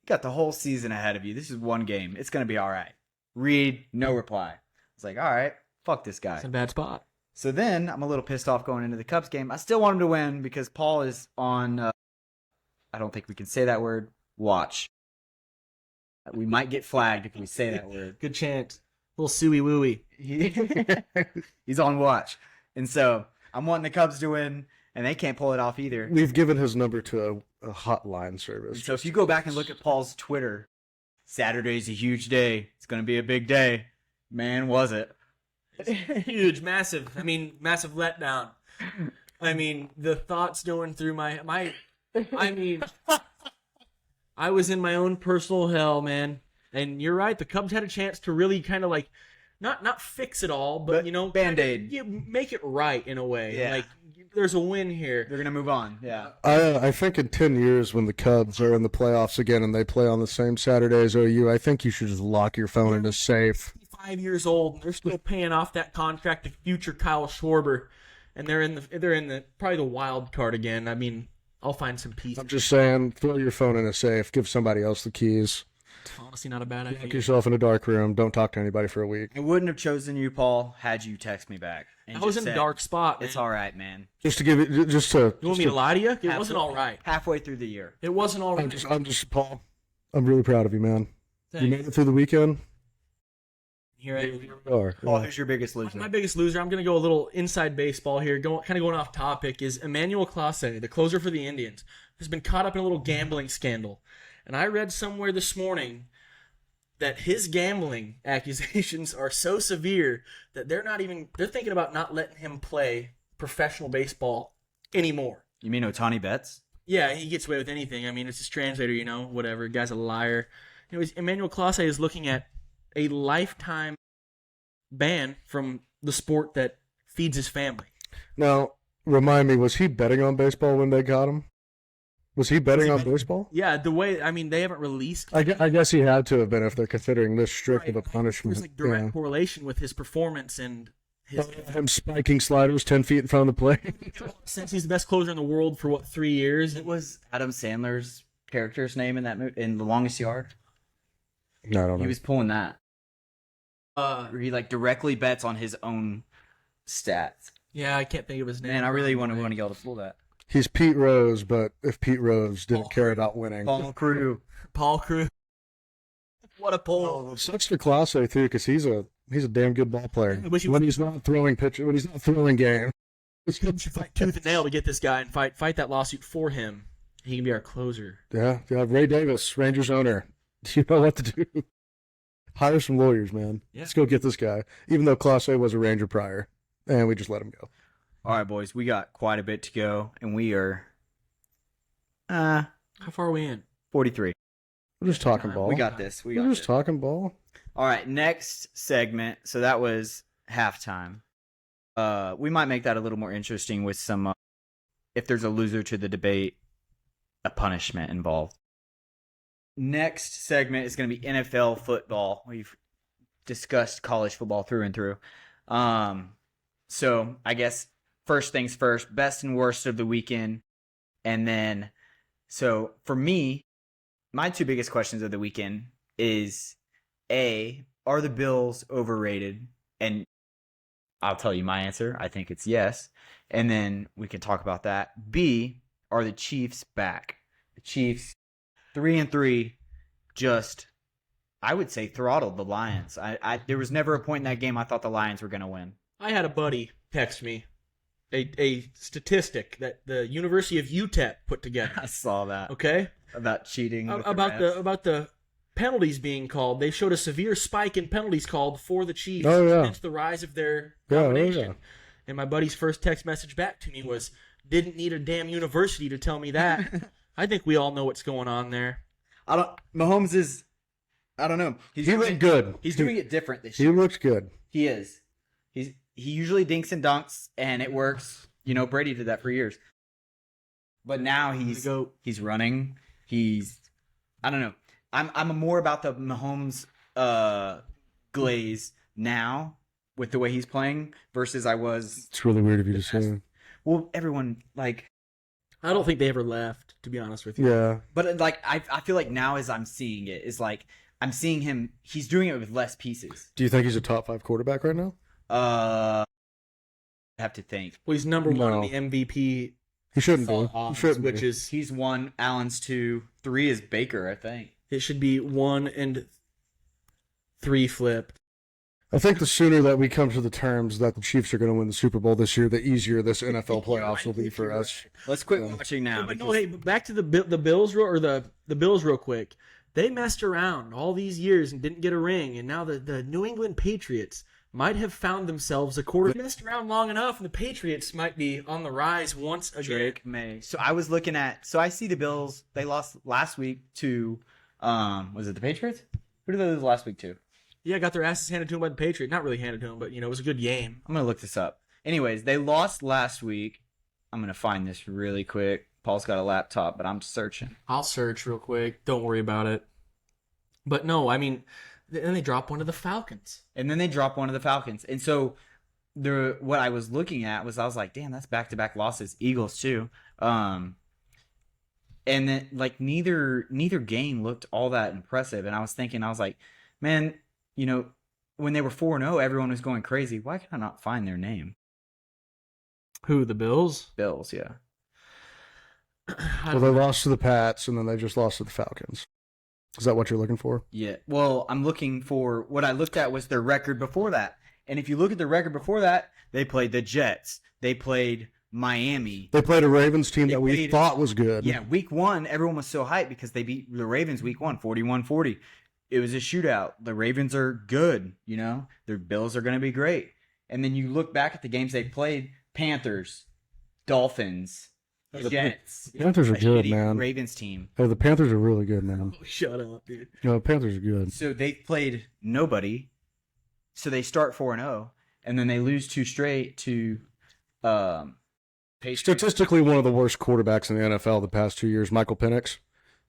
got the whole season ahead of you. This is one game. It's gonna be all right. Read, no reply. I was like, all right, fuck this guy. It's a bad spot. So then I'm a little pissed off going into the Cubs game. I still want him to win because Paul is on, I don't think we can say that word, watch. We might get flagged if we say that word. Good chance. Little suey wooey. He's on watch. And so I'm wanting the Cubs to win, and they can't pull it off either. We've given his number to a hotline service. So if you go back and look at Paul's Twitter, Saturday's a huge day. It's going to be a big day. Man, was it. Huge, massive. I mean, massive letdown. I mean, the thoughts going through my. I mean, I was in my own personal hell, man. And you're right. The Cubs had a chance to really kind of like, not fix it all, but Band-Aid. make it right in a way. Yeah. Like, there's a win here. They're gonna move on. Yeah. I think in 10 years when the Cubs are in the playoffs again and they play on the same Saturday as OU, I think you should just lock your phone in a safe. 5 years old, and they're still paying off that contract to future Kyle Schwarber, and they're in the probably the wild card again. I mean, I'll find some peace. I'm just saying, throw your phone in a safe. Give somebody else the keys. It's honestly not a bad idea. Lock yourself in a dark room. Don't talk to anybody for a week. I wouldn't have chosen you, Paul, had you text me back. And I was just in a said, dark spot, man. It's all right, man. Just to give it, just to. You want me to lie to you? It wasn't all right. Halfway through the year. It wasn't all right. I'm just Paul. I'm really proud of you, man. Thanks. You made it through the weekend. Here I Paul, who's your biggest loser? My biggest loser, I'm going to go a little inside baseball here, kind of going off topic, is Emmanuel Clase, the closer for the Indians, has been caught up in a little gambling scandal. And I read somewhere this morning that his gambling accusations are so severe that they're thinking about not letting him play professional baseball anymore. You mean Ohtani Betts? Yeah, he gets away with anything. I mean, it's his translator, whatever. Guy's a liar. Anyways, Emmanuel Clase is looking at a lifetime ban from the sport that feeds his family. Now, remind me, was he betting on baseball when they got him? Was he betting on baseball? Yeah, they haven't released. I guess he had to have been if they're considering this strict of a punishment. There's direct correlation with his performance and him spiking sliders 10 feet in front of the plate. Since he's the best closer in the world for 3 years. It was Adam Sandler's character's name in that movie, in The Longest Yard. No, I don't know. He was pulling that. Where he directly bets on his own stats. Yeah, I can't think of his name. Man, I really want to be able to pull that. He's Pete Rose, but if Pete Rose didn't care about winning. Paul Crew. What a pull. Oh, sucks for Clase too, because he's a damn good ball player. When he's not throwing game. We should fight tooth and nail to get this guy and fight that lawsuit for him. He can be our closer. Yeah. Ray Davis, Rangers owner. You know what to do. Hire some lawyers, man. Yeah. Let's go get this guy. Even though Clase was a Ranger prior, and we just let him go. All right, boys, we got quite a bit to go, and we are how far are we in? 43. We're just talking ball. We got this. We're just talking ball. All right, next segment. So that was halftime. We might make that a little more interesting with some, if there's a loser to the debate, a punishment involved. Next segment is going to be NFL football. We've discussed college football through and through. So I guess first things first, best and worst of the weekend. And then, so for me, my two biggest questions of the weekend is, A, are the Bills overrated? And I'll tell you my answer. I think it's yes. And then we can talk about that. B, are the Chiefs back? The Chiefs, 3-3, just, I would say, throttled the Lions. There was never a point in that game I thought the Lions were going to win. I had a buddy text me a statistic that the University of UTEP put together. I saw that. Okay? About cheating. About the penalties being called. They showed a severe spike in penalties called for the Chiefs against the rise of their domination. And my buddy's first text message back to me was, didn't need a damn university to tell me that. I think we all know what's going on there. Mahomes is, I don't know. He looked good. He's doing it different this year. He looks good. He is. He usually dinks and dunks, and it works. Brady did that for years. But now he's running. I don't know. I'm more about the Mahomes glaze now with the way he's playing versus I was. It's really weird of you to say. Well, everyone, I don't think they ever left, to be honest with you. Yeah. But I feel like now as I'm seeing it, is I'm seeing him, he's doing it with less pieces. Do you think he's a top 5 quarterback right now? I have to think. Well, he's number one in the MVP. He shouldn't be. He shouldn't be. He's 1, Allen's 2, 3 is Baker, I think. It should be 1 and 3 flipped. I think the sooner that we come to the terms that the Chiefs are going to win the Super Bowl this year, the easier this NFL playoffs will be for us. Let's quit watching now. But back to the Bills the Bills real quick. They messed around all these years and didn't get a ring, and now the New England Patriots might have found themselves a quarter messed around long enough, and the Patriots might be on the rise once again. Drake May. So I was looking at. So I see the Bills. They lost last week to. Was it the Patriots? Who did they lose last week to? Yeah, got their asses handed to them by the Patriots. Not really handed to them, but it was a good game. I'm gonna look this up. Anyways, they lost last week. I'm gonna find this really quick. Paul's got a laptop, but I'm searching. I'll search real quick. Don't worry about it. But no, I mean, then they drop one to the Falcons. And then they drop one of the Falcons. And so what I was looking at was I was like, damn, that's back-to-back losses. Eagles too. And then like neither game looked all that impressive. And I was thinking, I was like, man, when they were 4-0, everyone was going crazy. Why can I not find their name? Who, the Bills? Bills, yeah. Well, they lost to the Pats, and then they just lost to the Falcons. Is that what you're looking for? Yeah. Well, I'm looking for what I looked at was their record before that. And if you look at the record before that, they played the Jets. They played Miami. They played a Ravens team that we thought was good. Yeah, week 1, everyone was so hyped because they beat the Ravens week 1, 41-40. It was a shootout. The Ravens are good, Their Bills are going to be great. And then you look back at the games they played, Panthers, Dolphins, Jets. The Panthers are good, man. Ravens team. Hey, the Panthers are really good, man. Oh, shut up, dude. The Panthers are good. So they played nobody. So they start 4-0, and then they lose 2 straight to Patriots. Statistically, one of the worst quarterbacks in the NFL the past 2 years, Michael Penix.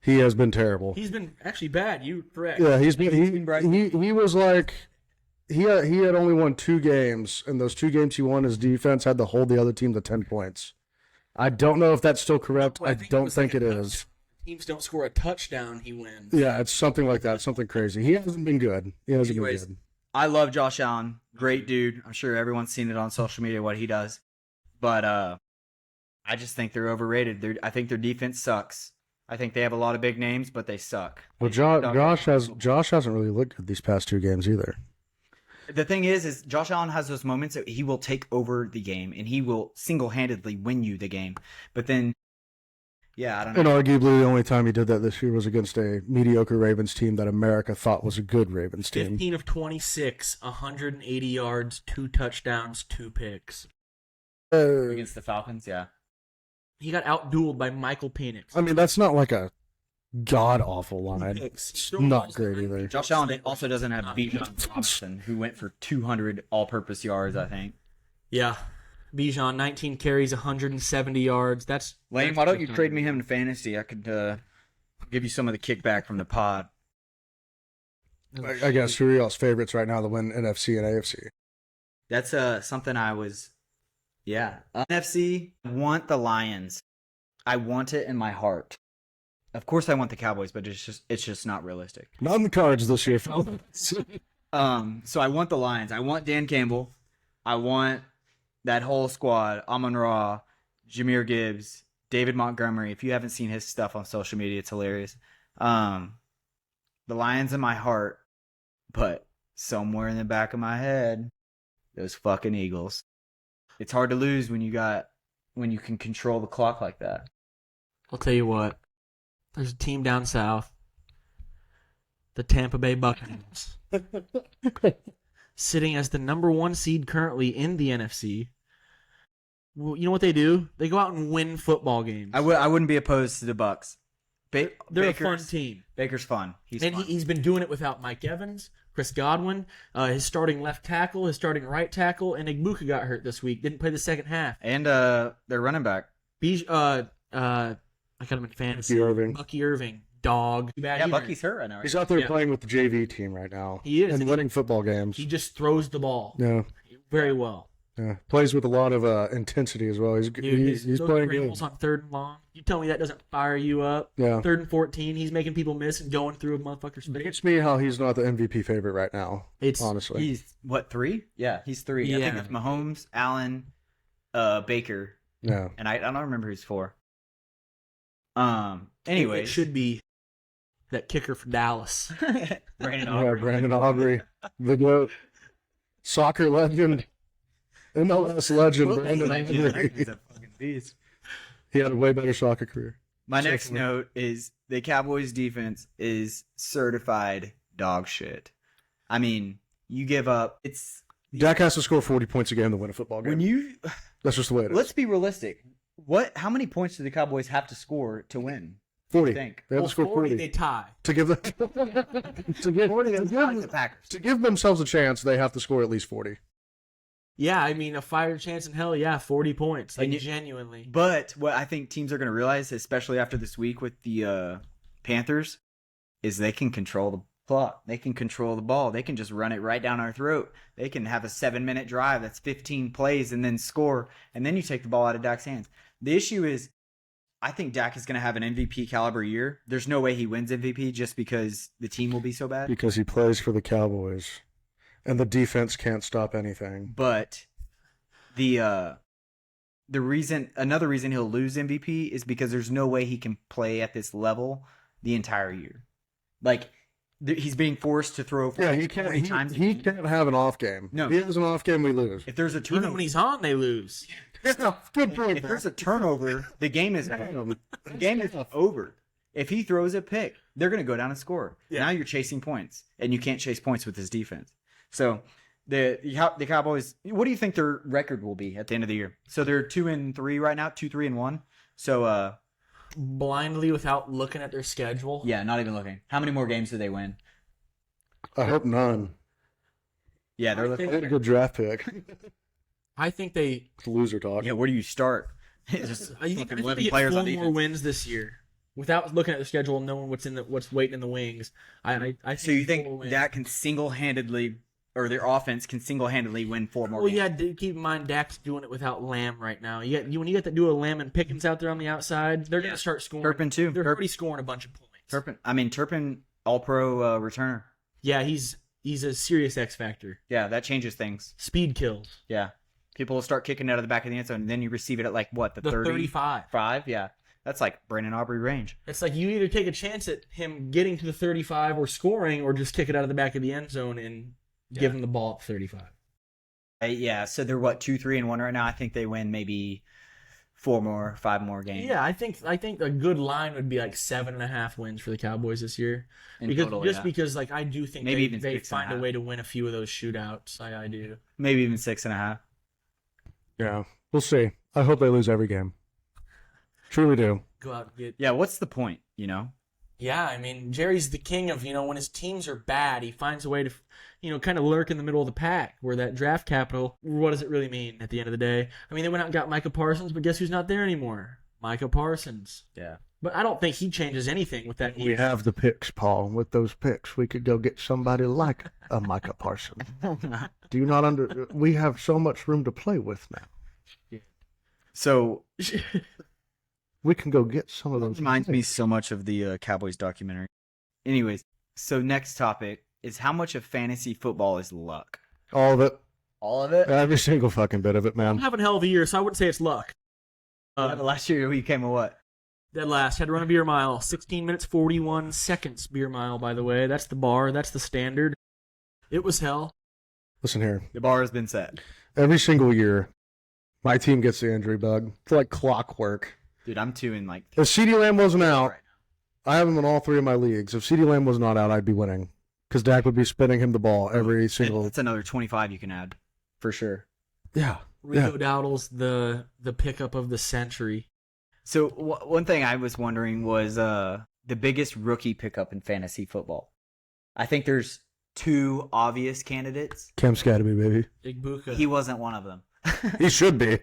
He has been terrible. He's been actually bad. You correct. Yeah, he was like he had only won 2 games, and those 2 games he won, his defense had to hold the other team to 10 points. I don't know if that's still correct. I don't think it is. Teams don't score a touchdown, he wins. Yeah, it's something like that, something crazy. He hasn't been good. Anyways, I love Josh Allen. Great dude. I'm sure everyone's seen it on social media what he does. But I just think they're overrated. I think their defense sucks. I think they have a lot of big names, but they suck. Well, Josh hasn't really looked good these past 2 games either. The thing is Josh Allen has those moments that he will take over the game and he will single-handedly win you the game. But then, yeah, I don't know. And arguably the only time he did that this year was against a mediocre Ravens team that America thought was a good Ravens team. 15 of 26, 180 yards, 2 touchdowns, 2 picks. Against the Falcons, yeah. He got outdueled by Michael Penix. I mean, that's not like a god-awful line. It's not great either. Josh Allen also doesn't have Bijan Robinson, who went for 200 all-purpose yards, I think. Yeah. Bijan, 19 carries, 170 yards. Lane, why don't you trade me him to fantasy? I could give you some of the kickback from the pod. I guess who are y'all's favorites right now to win NFC and AFC? That's something I was... Yeah. NFC, I want the Lions. I want it in my heart. Of course I want the Cowboys, but it's just not realistic. Not in the cards this year, fellas. So I want the Lions. I want Dan Campbell. I want that whole squad. Amon-Ra, Jahmyr Gibbs, David Montgomery. If you haven't seen his stuff on social media, it's hilarious. The Lions in my heart, but somewhere in the back of my head, those fucking Eagles. It's hard to lose when you can control the clock like that. I'll tell you what. There's a team down south, the Tampa Bay Buccaneers, sitting as the number 1 seed currently in the NFC. Well, you know what they do? They go out and win football games. I wouldn't be opposed to the Bucs. They're a fun team. Baker's fun. He's been doing it without Mike Evans, Chris Godwin, his starting left tackle, his starting right tackle, and Igbuka got hurt this week. Didn't play the second half. And their running back. I got him in fantasy. Bucky Irving. Dog. Yeah, Bucky's hurt right now. Right? He's out there playing with the JV team right now. He is. And winning football games. He just throws the ball. Yeah. Very well. Yeah. Plays with a lot of intensity as well. He's playing good. On 3rd and long. You tell me that doesn't fire you up. Yeah. 3rd and 14. He's making people miss and going through a motherfucker's face. It's me how he's not the MVP favorite right now. Honestly. He's, 3? Yeah, he's 3. Yeah. I think it's Mahomes, Allen, Baker. Yeah. And I don't remember who's 4. Anyway, it should be that kicker for Dallas. Brandon Aubrey. Yeah, Brandon Aubrey, the GOAT, soccer legend, MLS legend, Brandon Aubrey. He's a fucking beast. He had a way better soccer career. My next note is the Cowboys defense is certified dog shit. I mean, you give up. Dak has to score 40 points a game to win a football game. That's just the way it is. Let's be realistic. How many points do the Cowboys have to score to win? 40. Think. They have to score 40. They tie. To give them The Packers. to give themselves a chance, they have to score at least 40. Yeah, I mean, a fighter chance in hell, 40 points. Like, And genuinely. But what I think teams are going to realize, especially after this week with the Panthers, is they can control the clock. They can control the ball. They can just run it right down our throat. They can have a 7-minute drive that's 15 plays and then score, and then you take the ball out of Dak's hands. The issue is, I think Dak is going to have an MVP caliber year. There's no way he wins MVP just because the team will be so bad. Because he plays for the Cowboys. And the defense can't stop anything. But another reason he'll lose MVP is because there's no way he can play at this level the entire year. Like, he's being forced to throw. He can't. He can't have an off game. No, if he has an off game, we lose. If there's a turnover, Even when he's on, they lose. Good point. If there's a turnover, the game is over. If he throws a pick, they're going to go down and score. Yeah. Now you're chasing points, and you can't chase points with his defense. So the Cowboys, what do you think their record will be at the end of the year? So they're 2-3 right now, 2-3-1. So blindly without looking at their schedule. yeah, not even looking. How many more games do they win? I hope none. Yeah, they're I looking. They had a good draft pick. I think they. It's loser talk. Yeah, where do you start? Just I think fucking they 11 get players 4 on more defense. wins this year without looking at the schedule and knowing what's waiting in the wings. I think So you 4 think wins. Dak can single-handedly, or their offense can single-handedly win 4 more Well, games? yeah. Keep in mind, Dak's doing it without Lamb right now. When you get that duo of Lamb and Pickens out there on the outside, they're gonna start scoring. Turpin too. They're already scoring a bunch of points. Turpin, All-Pro returner. Yeah, he's a serious X factor. Yeah, that changes things. Speed kills. Yeah. People will start kicking out of the back of the end zone, and then you receive it at like what, the 35. 5? Yeah. That's like Brandon Aubrey range. It's like you either take a chance at him getting to the 35 or scoring, or just kick it out of the back of the end zone and give him the ball at 35. Yeah, so they're what, 2-3-1 right now? I think they win maybe 5 more games. Yeah, I think a good line would be like 7.5 wins for the Cowboys this year. In Because total, just yeah. because like I do think Maybe even they 6.5. find a way to win a few of those shootouts. I do. Maybe even 6.5. Yeah, we'll see. I hope they lose every game. Truly do. Go out and get. Yeah, what's the point, you know? Yeah, I mean Jerry's the king of when his teams are bad, he finds a way to kind of lurk in the middle of the pack. Where that draft capital, what does it really mean at the end of the day? I mean, they went out and got Micah Parsons, but guess who's not there anymore? Micah Parsons. Yeah. But I don't think he changes anything with that. We have the picks, Paul. With those picks, we could go get somebody like a Micah Parsons. Do you not we have so much room to play with now. So We can go get some of those. reminds me so much of the Cowboys documentary. Anyways, so next topic is how much of fantasy football is luck? All of it. All of it? Every single fucking bit of it, I'm man. having a hell of a year, so I wouldn't say it's luck. The last year we came a what? Dead last. Had to run a beer mile. 16 minutes, 41 seconds beer mile, by the way. That's the bar. That's the standard. It was hell. Listen here. The bar has been set. Every single year, my team gets the injury bug. It's like clockwork. Dude, I'm 2 in like If CeeDee Lamb wasn't out, right I have him in all 3 of my leagues. If CeeDee Lamb was not out, I'd be winning. Because Dak would be spinning him the ball every single. That's another 25 you can add. For sure. Yeah. Rico Dowdle's the pickup of the century. So one thing I was wondering was the biggest rookie pickup in fantasy football. I think there's 2 obvious candidates. Cam Scatterby, baby. Igbuka. He wasn't one of them. He should be.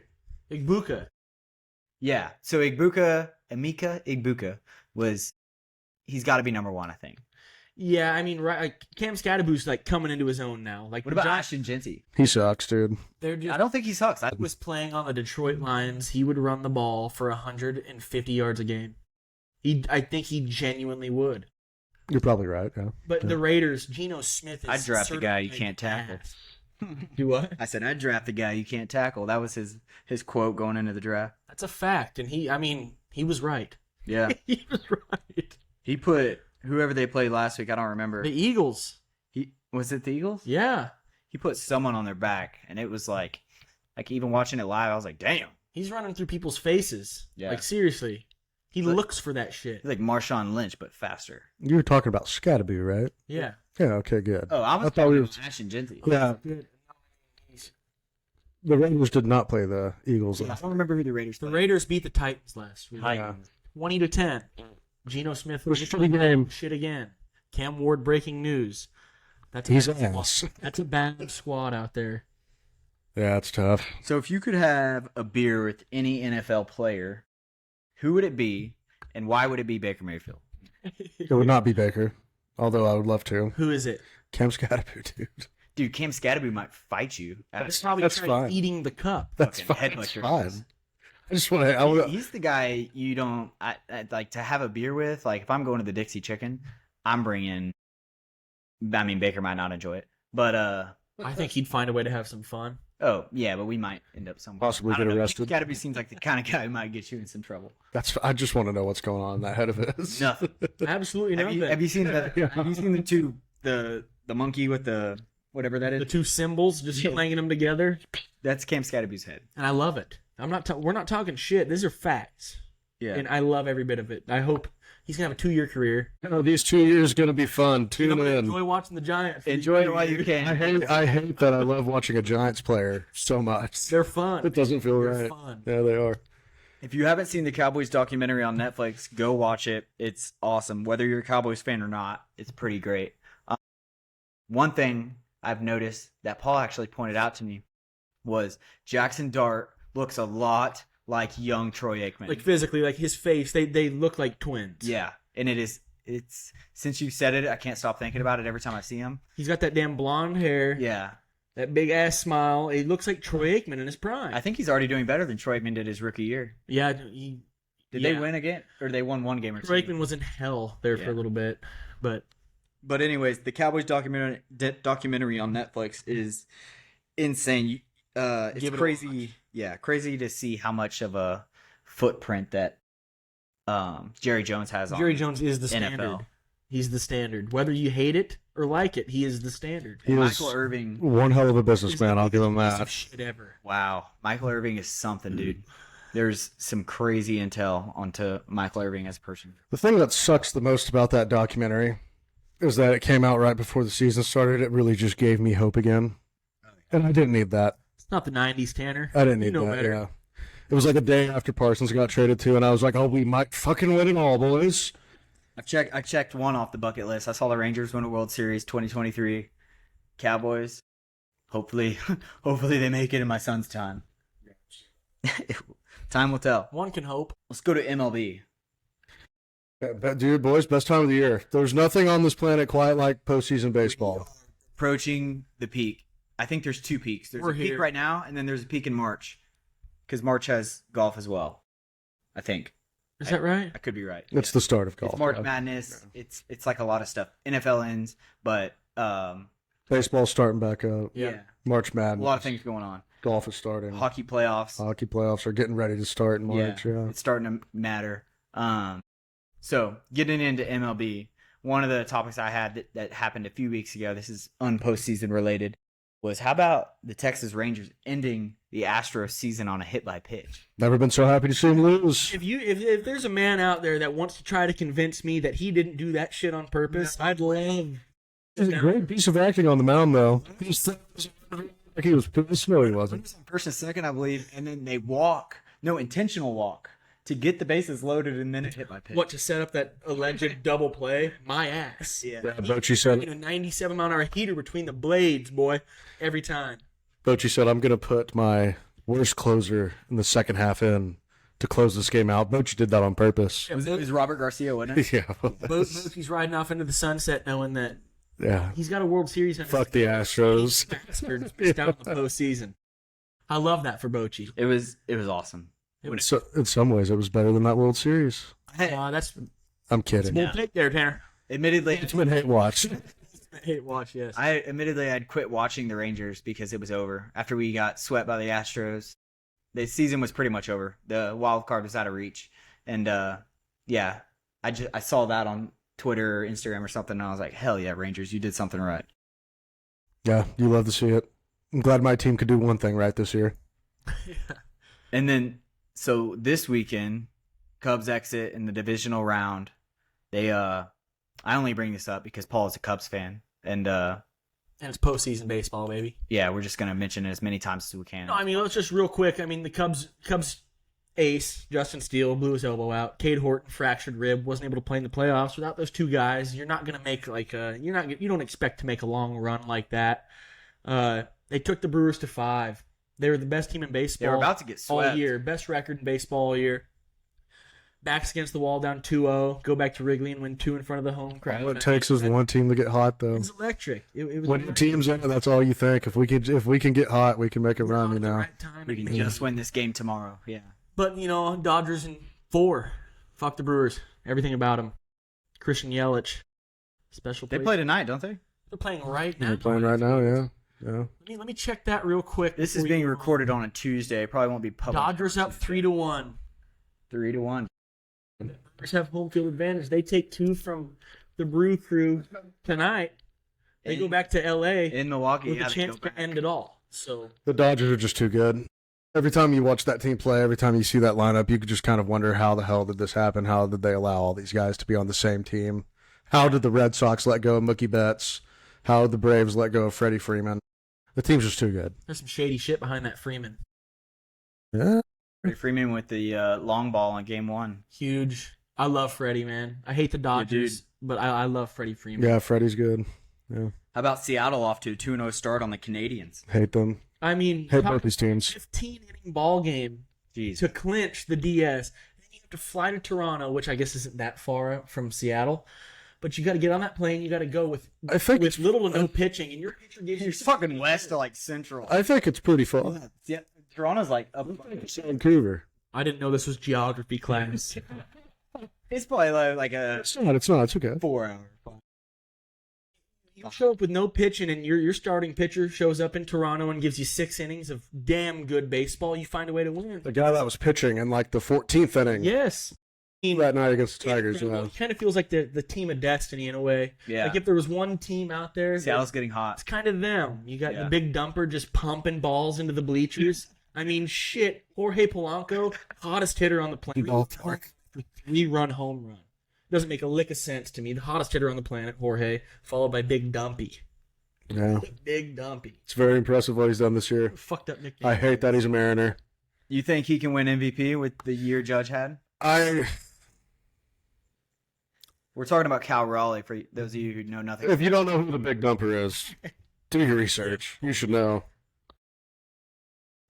Igbuka. Yeah. So Emeka Igbuka he's got to be number 1, I think. Yeah, I mean, right. Like, Cam Scatterbu's like coming into his own now. Like, What about Ashton Genty? He sucks, dude. They're just I don't think he sucks. was playing on the Detroit Lions. He would run the ball for 150 yards a game. I think he genuinely would. You're probably right, yeah. But the Raiders, Geno Smith is I'd draft a guy you certified can't tackle. ass. Do what? I said I'd draft the guy you can't tackle. That was his quote going into the draft. That's a fact, and he was right. Yeah. He was right. He put whoever they played last week, I don't remember. The Eagles. Was it the Eagles? Yeah. He put someone on their back, and it was like even watching it live, I was like, damn. He's running through people's faces. Yeah. Like, seriously. He looks for that shit. He's like Marshawn Lynch, but faster. You were talking about Scatterby, right? Yeah. Yeah, okay, good. Oh, I was thought we talking were. about Ashton Genty. Yeah. The Raiders did not play the Eagles. I don't remember who the Raiders The played. Raiders beat the Titans last week. Titans. 20-10. Geno Smith It was a shitty game. shit again. Cam Ward breaking news. He's bad an squad. ass. That's a bad squad out there. Yeah, it's tough. So if you could have a beer with any NFL player, who would it be, and why would it be Baker Mayfield? It would not be Baker, although I would love to. Who is it? Cam Scatterby, dude. Dude, Cam Scatterby might fight you. That's probably That's tried fine. eating the cup. That's Fucking fine. headbutt That's your fine. face. I just want to. He's the guy you don't I like to have a beer with. Like if I'm going to the Dixie Chicken, I'm bringing. I mean, Baker might not enjoy it, but I think he'd find a way to have some fun. oh yeah, but we might end up somewhere. Possibly I don't get know. arrested. Scatterby seems like the kind of guy who might get you in some trouble. I just want to know what's going on in that head of his. Nothing. Absolutely Have nothing. you seen the Yeah. Have you seen the monkey with the whatever that The is? two symbols, just clanging them together, That's Cam Scatterby's head. and I love it. We're not talking shit. These are facts, Yeah. and I love every bit of it. I hope he's gonna have a 2-year career. These 2 years going to be fun. I'm Tune gonna in. enjoy watching the Giants. Enjoy it while you can. I hate that I love watching a Giants player so much. They're fun. It doesn't feel They're right. fun. Yeah, they are. If you haven't seen the Cowboys documentary on Netflix, go watch it. It's awesome. Whether you're a Cowboys fan or not, it's pretty great. One thing I've noticed that Paul actually pointed out to me was Jackson Dart looks a lot like young Troy Aikman. Like physically, like his face, they look like twins. Yeah, and it's since you said it, I can't stop thinking about it every time I see him. He's got that damn blonde hair, Yeah, that big ass smile. He looks like Troy Aikman in his prime. I think he's already doing better than Troy Aikman did his rookie year. Yeah, Did they win again, or they won one game or Troy two? Aikman was in hell there for a little bit, but But anyways, the Cowboys documentary on Netflix is insane. It's Give it a crazy. Yeah, crazy to see how much of a footprint that Jerry Jones has on Jerry Jones is the NFL. standard. He's the standard. Whether you hate it or like it, he is the standard. He was Michael Irving. one hell of a businessman. I'll give him Best that. of shit ever. Wow, Michael Irving is something, dude. There's some crazy intel onto Michael Irving as a person. The thing that sucks the most about that documentary is that it came out right before the season started. It really just gave me hope again. And I didn't need that. It's not the 90s, Tanner. I didn't need You know that, better. yeah. It was like a day after Parsons got traded to, and I was like, oh, we might fucking win it all, boys. I checked one off the bucket list. I saw the Rangers win a World Series 2023. Cowboys. Hopefully they make it in my son's time. Time will tell. One can hope. Let's go to MLB. Dude, boys, best time of the year. There's nothing on this planet quite like postseason baseball. Approaching the peak. I think there's two peaks. There's We're a peak here. right now, and then there's a peak in March. Because March has golf as well. I think. Is that right? I could be right. It's the start of golf. It's March yeah. Madness. It's like a lot of stuff. NFL ends, but Baseball's starting back up. yeah, March a Madness. lot of things going on. Golf is starting. Hockey playoffs. Hockey playoffs are getting ready to start in March. Yeah. It's starting to matter. So getting into MLB, one of the topics I had that happened a few weeks ago, this is unpostseason related, was how about the Texas Rangers ending the Astros season on a hit by pitch? Never been so happy to see him lose. If there's a man out there that wants to try to convince me that he didn't do that shit on purpose, I'd love. It was a great piece of acting on the mound, though. Like he was pissed. No, he wasn't. First and second, I believe, and then they intentional walk to get the bases loaded and then it hit by pitch. What, to set up that alleged double play? My ass. Yeah. Bochy said, A 97-mile-an-hour heater between the blades, boy, every time. I'm going to put my worst closer in the second half in to close this game out. Bochy did that on purpose. It was Robert Garcia, wasn't it? Yeah. Bochy's riding off into the sunset knowing that Yeah. he's got a World Series on Fuck the Astros. bastard missed out in the postseason. I love that for Bochy. It was awesome. So, in some ways, it was better than that World Series. That's I'm kidding. bold pick there, Tanner. Admittedly, It's been hate watch. Hate watch, yes. I'd quit watching the Rangers because it was over. After we got swept by the Astros, the season was pretty much over. The wild card was out of reach. And I saw that on Twitter or Instagram or something, and I was like, hell yeah, Rangers, you did something right. Yeah, you love to see it. I'm glad my team could do one thing right this year. And then, so this weekend, Cubs exit in the divisional round. They I only bring this up because Paul is a Cubs fan, and And it's postseason baseball, baby. Yeah, we're just gonna mention it as many times as we can. No, I mean, let's just real quick. I mean, the Cubs ace, Justin Steele, blew his elbow out. Cade Horton fractured rib, wasn't able to play in the playoffs. Without those two guys, you're not gonna make you don't expect to make a long run like that. They took the Brewers to 5. They were the best team in baseball. They were about to get swept all year. Best record in baseball all year. Backs against the wall, down 2-0. Go back to Wrigley and win 2 in front of the home crowd. All it takes is one team to get hot, though. It's electric. It was When your team's in it, that's all you think. If we can get hot, we can make a run. You know. Right time. We can just win this game tomorrow. Yeah. But Dodgers in 4. Fuck the Brewers. Everything about them. Christian Yelich. Special. They play tonight, don't they? They're playing right now. They're playing right now. Yeah. Yeah. Let me check that real quick. This is being recorded on a Tuesday. It probably won't be public. Dodgers up 3-1. 3-1. Brewers have home field advantage. They take 2 from the Brew Crew tonight. They go back to L.A. in Milwaukee with a chance to end it all. So The Dodgers are just too good. Every time you watch that team play, every time you see that lineup, you could just kind of wonder how the hell did this happen? How did they allow all these guys to be on the same team? How did the Red Sox let go of Mookie Betts? How did the Braves let go of Freddie Freeman? The team's just too good. there's some shady shit behind that Freeman. Yeah. Freeman with the long ball on game 1. Huge. I love Freddie, man. I hate the Dodgers, but I love Freddie Freeman. Yeah, Freddie's good. Yeah. How about Seattle off to a 2-0 start on the Canadians? Hate them. I mean, Hate both these teams. 15-inning ball game Jeez. to clinch the DS. And then you have to fly to Toronto, which I guess isn't that far from Seattle. But you got to get on that plane. You got to go with little to no pitching, and your pitcher gives you fucking west to like central. I think it's pretty fun. Yeah, Toronto's like up. Vancouver. I didn't know this was geography class. It's probably like a It's not. It's okay. 4-hour. You show up with no pitching, and your starting pitcher shows up in Toronto and gives you 6 innings of damn good baseball. You find a way to win. The guy that was pitching in like the 14th inning Yes. that night against the Tigers. Yeah. It kind of feels like the team of destiny in a way. Yeah. Like if there was one team out there, Seattle's getting hot. it's kind of them. You got Yeah. the big dumper just pumping balls into the bleachers. I mean, shit. Jorge Polanco, hottest hitter on the planet. Ballpark. 3-run home run. Doesn't make a lick of sense to me. The hottest hitter on the planet, Jorge, followed by Big Dumpy. Yeah. Big Dumpy. It's very impressive what he's done this year. Fucked up nickname. I hate that he's a Mariner. You think he can win MVP with the year Judge had? We're talking about Cal Raleigh for those of you who know nothing. If you don't know who the big dumper is, do your research. You should know.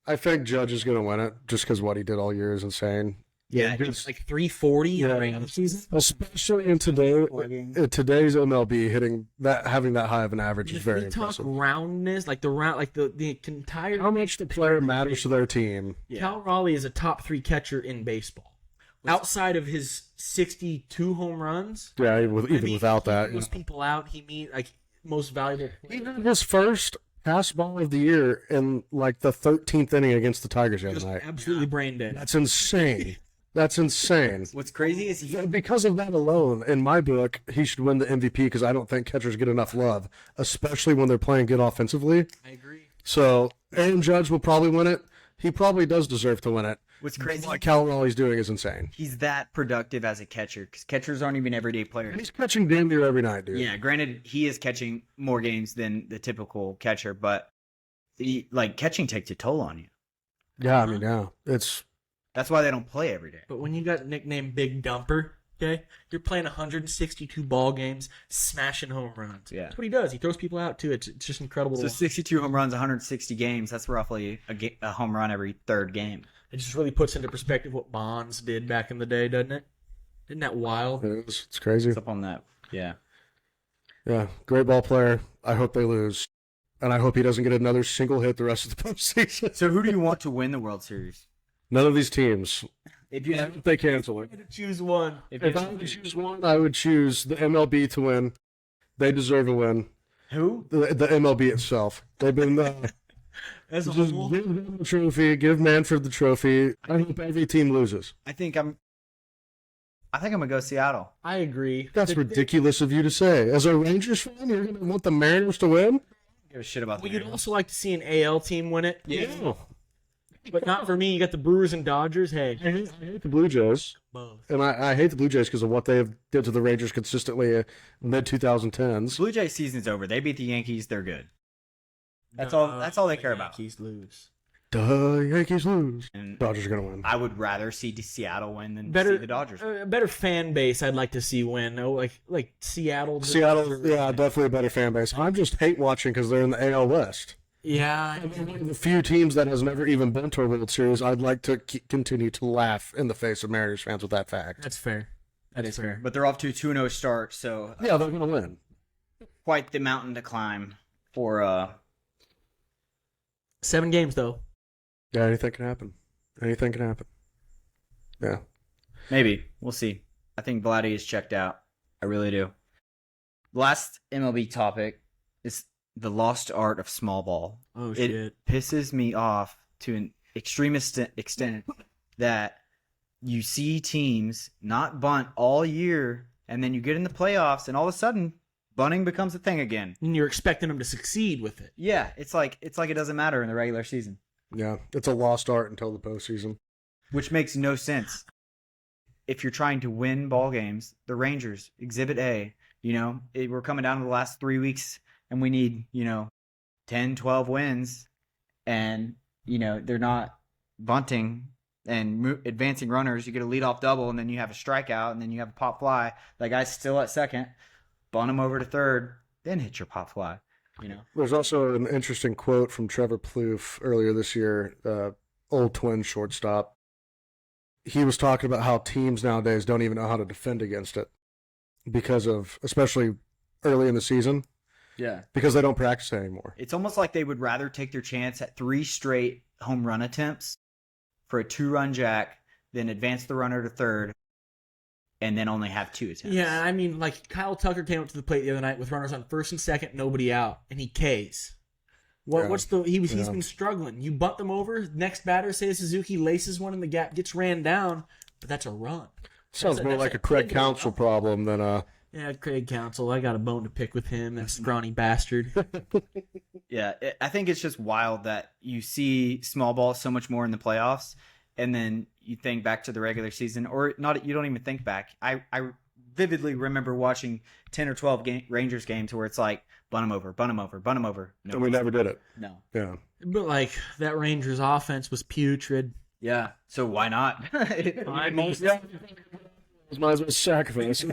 I think Judge is going to win it just because what he did all year is insane. Yeah, it's like 340 in the regular season. Especially in today's MLB, having that high of an average is If very we talk impressive. roundness, like the entire How much the player matters to their team. Cal Raleigh is a top 3 catcher in baseball. Outside of his 62 home runs, Yeah, even without that. he moves people out. He most valuable player. Even his first pass ball of the year in like the 13th inning against the Tigers the other Just night. absolutely brain dead. That's insane. That's insane. What's crazy is Because of that alone, in my book, he should win the MVP because I don't think catchers get enough love, especially when they're playing good offensively. I agree. So Aaron Judge will probably win it. He probably does deserve to win it. what's crazy. What Cal Raleigh's doing is insane. He's that productive as a catcher because catchers aren't even everyday And players. he's catching damn near every night, dude. Yeah, granted, he is catching more games than the typical catcher, but catching takes a toll on you. Yeah, I mean, yeah. That's why they don't play every day. But when you got nicknamed Big Dumper, okay, you're playing 162 ball games, smashing home runs. Yeah. That's what he does. He throws people out too. It's just incredible. So to watch. 62 home runs, 160 games. That's roughly a home run every third game. It just really puts into perspective what Bonds did back in the day, doesn't it? Isn't that wild? It's crazy. It's up on that. Yeah. Yeah, great ball player. I hope they lose. And I hope he doesn't get another single hit the rest of the postseason. So who do you want to win the World Series? None of these teams. If you If they cancel it. I had to choose one. If I would choose one, I would choose the MLB to win. They deserve a win. who? The MLB itself. They've been As a just whole, give them the trophy, give Manfred the trophy. I hope every team loses. I think I'm gonna go Seattle. I agree. That's ridiculous of you to say. As a Rangers fan, you're going to want the Mariners to win? Give a shit about the Well, you'd Mariners. also like to see an AL team win it. Yeah. But not for me. You got the Brewers and Dodgers. Hey, I hate the Blue Jays. both. And I hate the Blue Jays because of what they have did to the Rangers consistently in the mid-2010s. Blue Jays season's over. They beat the Yankees. They're good. That's all they care about. Yankees lose. Duh, Yankees lose. And Dodgers are going to win. I would rather see Seattle win than Better see the Dodgers win. better fan base. I'd like to see win. Oh, like Seattle. Seattle, yeah, definitely a better fan base. I just hate watching because they're in the AL West. Yeah. One of the few teams that has never even been to a World Series, I'd like to continue to laugh in the face of Mariners fans with that fact. That's fair. That is fair. But they're off to a 2-0 start, so Yeah, they're going to win. quite the mountain to climb for 7 games though. Yeah, anything can happen. Anything can happen. Yeah. maybe. We'll see. I think Vladdy is checked out. I really do. Last MLB topic is the lost art of small ball. Oh It shit. pisses me off to an extreme extent that you see teams not bunt all year, and then you get in the playoffs, and all of a sudden, bunting becomes a thing again. And you're expecting them to succeed with it. Yeah, it's like it doesn't matter in the regular season, Yeah, it's a lost art until the postseason. which makes no sense. If you're trying to win ball games, the Rangers, Exhibit A, we're coming down to the last 3 weeks, and we need 10, 12 wins, and they're not bunting and advancing runners. You get a leadoff double, and then you have a strikeout, and then you have a pop fly. That guy's still at second. Bunt him over to third, then hit your pop fly. There's also an interesting quote from Trevor Plouffe earlier this year, old Twins shortstop. He was talking about how teams nowadays don't even know how to defend against it because of, especially early in the season, Yeah. because they don't practice it anymore. It's almost like they would rather take their chance at 3 straight home run attempts for a 2-run jack than advance the runner to third and then only have 2 attempts. Yeah, I mean, like Kyle Tucker came up to the plate the other night with runners on first and second, nobody out, and he Ks. Yeah. He's been struggling. You bunt them over. Next batter, say Suzuki laces one in the gap, gets ran down, but that's a run. Sounds more like a Craig Counsell problem than a. Yeah, Craig Counsell. I got a bone to pick with him. That scrawny bastard. Yeah, I think it's just wild that you see small ball so much more in the playoffs, and then you think back to the regular season, or not. You don't even think back. I vividly remember watching 10 or 12 Rangers games where it's like, bunt him over, bunt him over, bunt him over. No, And we never did it. No. Yeah. But like that Rangers offense was putrid. Yeah. So why not? I mean, Might as well sacrifice.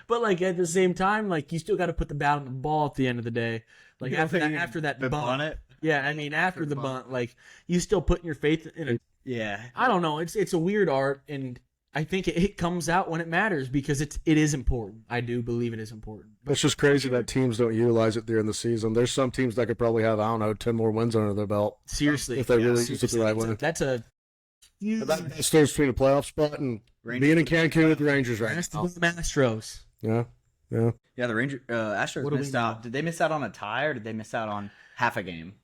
but like at the same time, like you still got to put the bat on the ball at the end of the day. Like after that bunt. bunt it. Yeah, I mean after the bunt, like you still putting your faith in it. Yeah. I don't know. It's a weird art, and I think it comes out when it matters because it is important. I do believe it is important. It's just crazy that teams don't utilize it during the season. There's some teams that could probably have, 10 more wins under their belt. Seriously, If they really use it the right way. That's a huge. That's the difference between a playoff spot and being in Cancun with the Rangers right That's the now. Astros. Yeah. Yeah. Yeah, the Astros What do we missed know? out. Did they miss out on a tie, or did they miss out on half a game?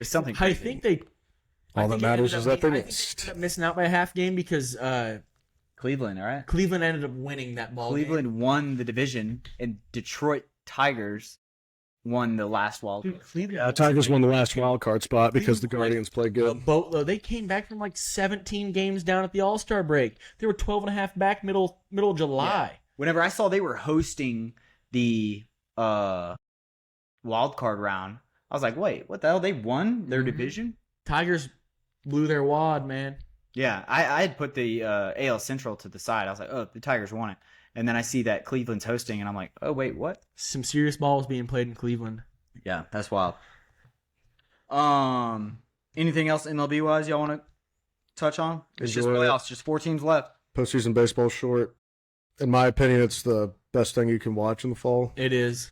It's something I crazy. think they. All that matters is that they I think missed. ended up missing out by a half game because Cleveland, all right? Cleveland ended up winning that ball. Cleveland game. won the division, and Detroit Tigers won the last wild card. Dude, Cleveland. Yeah, Tigers won the last wild card spot because the Guardians played A good. boatload. They came back from like 17 games down at the All-Star break. They were 12 and a half back middle of July. Whenever I saw they were hosting the wild card round, I was like, wait, what the hell? They won their Mhm. division? Tigers blew their wad, man. Yeah, I had put the AL Central to the side. I was like, oh, the Tigers won it. And then I see that Cleveland's hosting, and I'm like, oh, wait, what? Some serious ball was being played in Cleveland. Yeah, that's wild. Anything else MLB wise y'all want to touch on? It's just Enjoy it. playoffs, just 4 teams left. Postseason baseball short. In my opinion, it's the best thing you can watch in the fall. It is.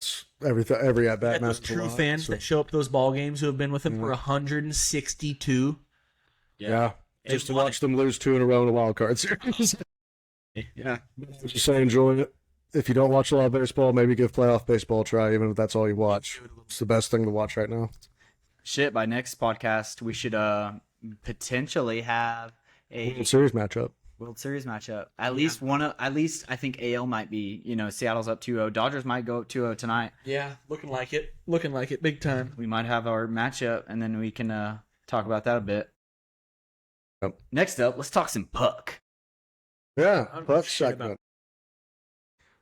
It's every at bat Those matters a true lot, fans so- that show up to those ball games who have been with them for Yeah. 162. Yeah. They Just to won watch them lose 2 in a row in a wild card series. Yeah. Just say enjoy it. If you don't watch a lot of baseball, maybe give playoff baseball a try, even if that's all you watch. It's the best thing to watch right now. Shit, by next podcast, we should potentially have a World Series matchup. World Series matchup. At least I think AL might be, Seattle's up 2-0. Dodgers might go up 2-0 tonight. Yeah, looking like it. Looking like it big time. We might have our matchup, and then we can talk about that a bit. Yep. Next up, let's talk some puck. Yeah, I don't know Puck shit segment.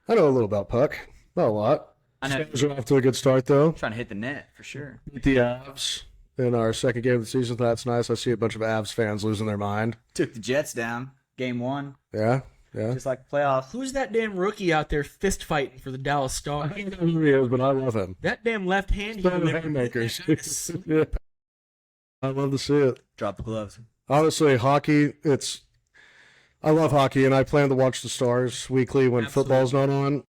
I know a little about Puck. Not a lot. I know. Stars are off to a good start, though. Trying to hit the net for sure. Beat the Avs in our second game of the season. That's nice. I see a bunch of Avs fans losing their mind. Took the Jets down. Game 1. Yeah. Just like the playoffs. Who's that damn rookie out there fist fighting for the Dallas Stars? I don't know who he is, but I love him. That damn left hand. Haymakers. Yeah. I love to see it. Drop the gloves. Honestly, hockey, I love hockey, and I plan to watch the Stars weekly when football's not on.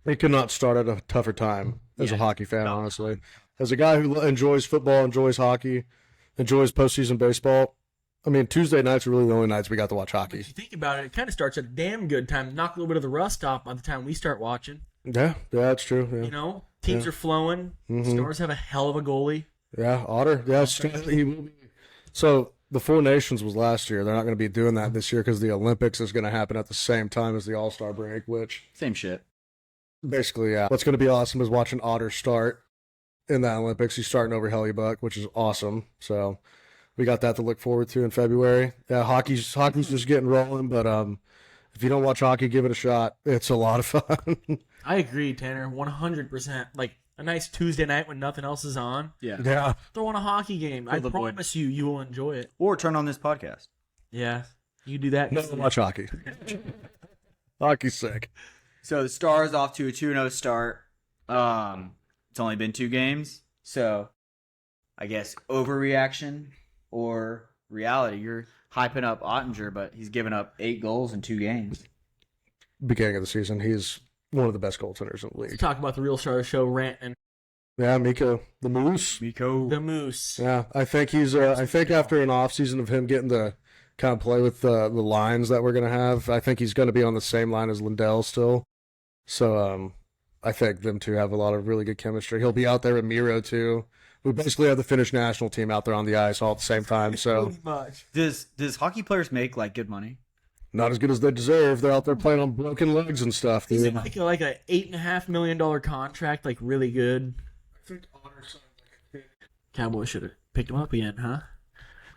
It could not start at a tougher time as a hockey fan, honestly. As a guy who enjoys football, enjoys hockey, enjoys postseason baseball, I mean, Tuesday nights are really the only nights we got to watch hockey. If you think about it, it kind of starts at a damn good time. Knock a little bit of the rust off by the time we start watching. Yeah, that's true. Yeah. You know, teams are flowing. Mhm. Stars have a hell of a goalie. Yeah, Otter. Yeah, he will be. So the Four Nations was last year. They're not going to be doing that this year because the Olympics is going to happen at the same time as the All-Star break, which Same shit. basically, yeah. What's going to be awesome is watching Otter start in the Olympics. He's starting over Hellebuck, which is awesome. So we got that to look forward to in February. Yeah, hockey's just getting rolling, but if you don't watch hockey, give it a shot. It's a lot of fun. I agree, Tanner. 100%. Like a nice Tuesday night when nothing else is on. Yeah. Throw on a hockey game. I the void. promise you will enjoy it. Or turn on this podcast. Yeah, you do that. No, watch hockey. Hockey's sick. So the Stars off to a 2-0 start. It's only been 2 games. So I guess overreaction or reality. You're hyping up Ottinger, but he's given up 8 goals in 2 games. Beginning of the season, he's one of the best goaltenders in the Let's league. talk about the real star of the show, Ranton. Yeah, Miko, the Moose. Miko. The Moose. Yeah, I think he's. I think after an off season of him getting to kind of play with the lines that we're gonna have, I think he's gonna be on the same line as Lindell still. So I think them two have a lot of really good chemistry. He'll be out there with Miro too. We basically have the Finnish national team out there on the ice all at the same time. So Pretty much. Does hockey players make like good money? not as good as they deserve. They're out there playing on broken legs and stuff, Is dude. it like a $8.5 million contract, like really good? I think Otter signed like Cowboys should have picked him up again, huh?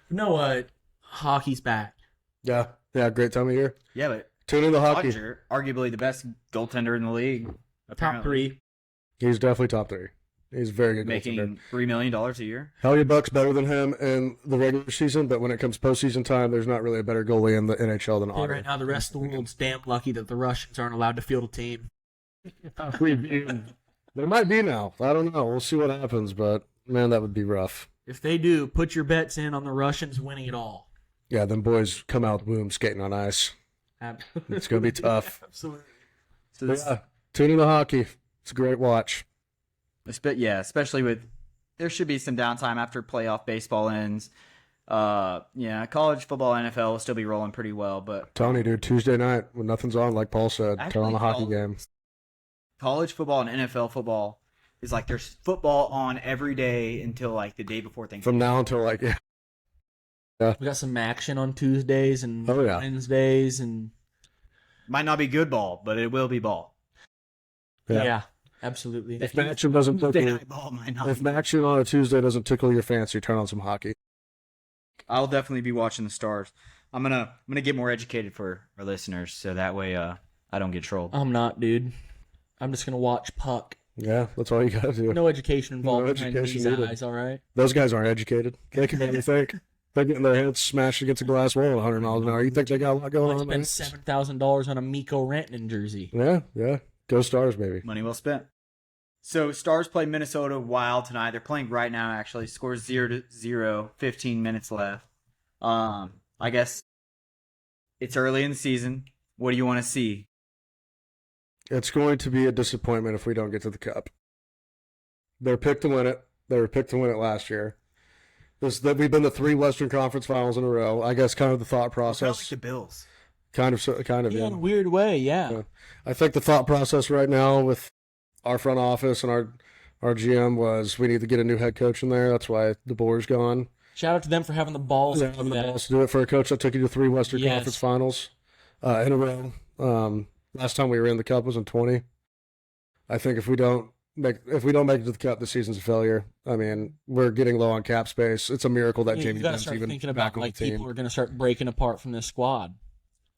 No, hockey's back. Yeah, great time of year. Yeah, but Tune in to hockey. Ottinger, arguably the best goaltender in the league. Top 3. He's definitely top 3. He's a very good Making goaltender. $3 million a year. Hellebuck's better than him in the regular season, but when it comes postseason time, there's not really a better goalie in the NHL than Hey, Otter. right now, the rest of the world's damn lucky that the Russians aren't allowed to field a team. There might be now. I don't know. We'll see what happens, but man, that would be rough. If they do, put your bets in on the Russians winning it all. Yeah, them boys come out the womb skating on ice. It's going to be tough. Absolutely. So But this, yeah, tune in to hockey. It's a great watch. especially with there should be some downtime after playoff baseball ends. College football, NFL will still be rolling pretty well, but Tony, dude, Tuesday night when nothing's on, like Paul said, turn on Actually, a hockey game. college football and NFL football is like there's football on every day until like the day before Thanksgiving. From now until like, yeah. We got some action on Tuesdays and Oh, yeah. Wednesdays, and Might not be good ball, but it will be ball. yeah, absolutely. If action doesn't Tuesday tickle, night ball might not. if action on a Tuesday doesn't tickle your fancy, turn on some hockey. I'll definitely be watching the Stars. I'm gonna get more educated for our listeners, so that way I don't get trolled. I'm not, dude. I'm just gonna watch puck. Yeah, that's all you got to do. No education involved No behind education these needed. eyes, all right? Those guys aren't educated. They can barely think. They're getting their heads smashed against a glass wall at 100 miles an hour. You think they got a lot going I on, man? spent $7,000 on a Miko Rantanen jersey. Yeah. Go Stars, baby. Money well spent. So Stars play Minnesota Wild tonight. They're playing right now. Actually, scores 0-0. 15 minutes left. I guess it's early in the season. What do you want to see? It's going to be a disappointment if we don't get to the Cup. They're picked to win it. They were picked to win it last year. We've been to 3 Western Conference Finals in a row. I guess kind of the thought Kind of like process. the Bills. Kind of, Yeah, yeah. in a weird way, yeah. Yeah. I think the thought process right now with our front office and our GM was we need to get a new head coach in there. That's why DeBoer's gone. Shout out to them for having the balls Yeah, to on do the that. balls to do it for a coach that took you to 3 Western Yes. Conference Finals in a row. Last time we were in the Cup was in 20. I think if we don't make it to the Cup, the season's a failure. I mean, we're getting low on cap space. It's a miracle that You Jamie got to Benn's start even thinking back about on the like team. people are going to start breaking apart from this squad.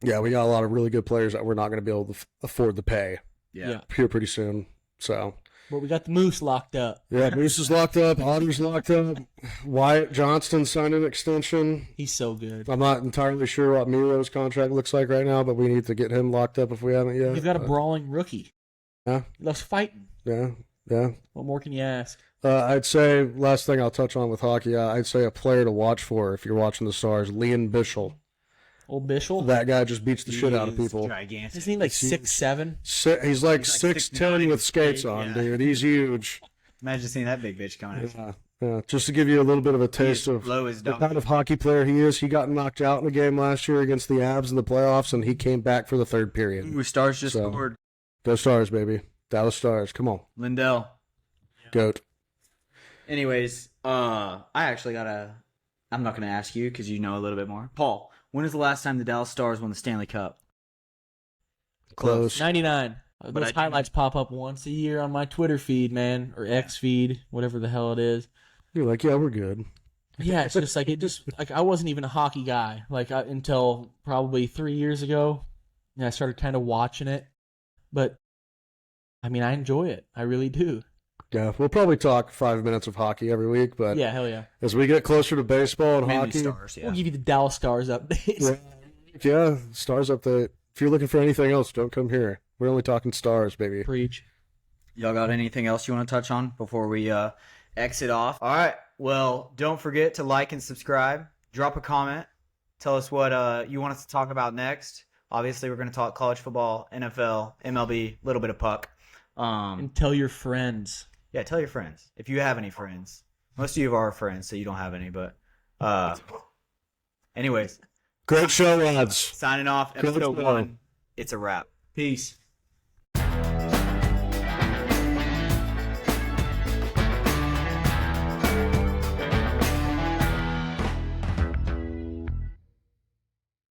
Yeah, we got a lot of really good players that we're not going to be able to afford to pay Yeah. here pretty soon. So, But we got the Moose locked up. yeah, Moose is locked up. Otter's locked up. Wyatt Johnston signed an extension. He's so good. I'm not entirely sure what Miro's contract looks like right now, but we need to get him locked up if we haven't yet. You've got a brawling rookie. Yeah. He loves fighting. Yeah. What more can you ask? I'd say, last thing I'll touch on with hockey, I'd say a player to watch for if you're watching the Stars, Liam Bichel. Old Bishel? That guy just beats the shit out of people. Gigantic. Isn't he like 6'7"? He's like 6'10" with skates on, dude. He's huge. Imagine seeing that big bitch coming out. Yeah. Just to give you a little bit of a taste of Low as the dog. kind of hockey player he is, he got knocked out in a game last year against the Abs in the playoffs, and he came back for the third period. Ooh, Stars just So- scored. Go Stars, baby. Dallas Stars. Come on. Lindell. Goat. Anyways, I'm not going to ask you because you know a little bit more. Paul, when was the last time the Dallas Stars won the Stanley Cup? Close. 99. But Those I do- highlights pop up once a year on my Twitter feed, man, or X feed, whatever the hell it is. You're like, yeah, we're good. Yeah, it's just like I wasn't even a hockey guy until probably 3 years ago. And I started kind of watching it, but I mean, I enjoy it. I really do. Yeah, we'll probably talk 5 minutes of hockey every week, but Yeah, hell yeah. as we get closer to baseball and Mainly hockey, Stars, yeah. We'll give you the Dallas Stars updates. yeah, Stars update. If you're looking for anything else, don't come here. We're only talking Stars, baby. Preach. Y'all got anything else you want to touch on before we exit off? All right. Well, don't forget to like and subscribe. Drop a comment. Tell us what you want us to talk about next. Obviously, we're going to talk college football, NFL, MLB, a little bit of puck. And tell your friends. Yeah, tell your friends if you have any friends. Most of you are our friends, so you don't have any. But, anyways, Great show, lads. signing off. Good Episode show. 1. It's a wrap. Peace.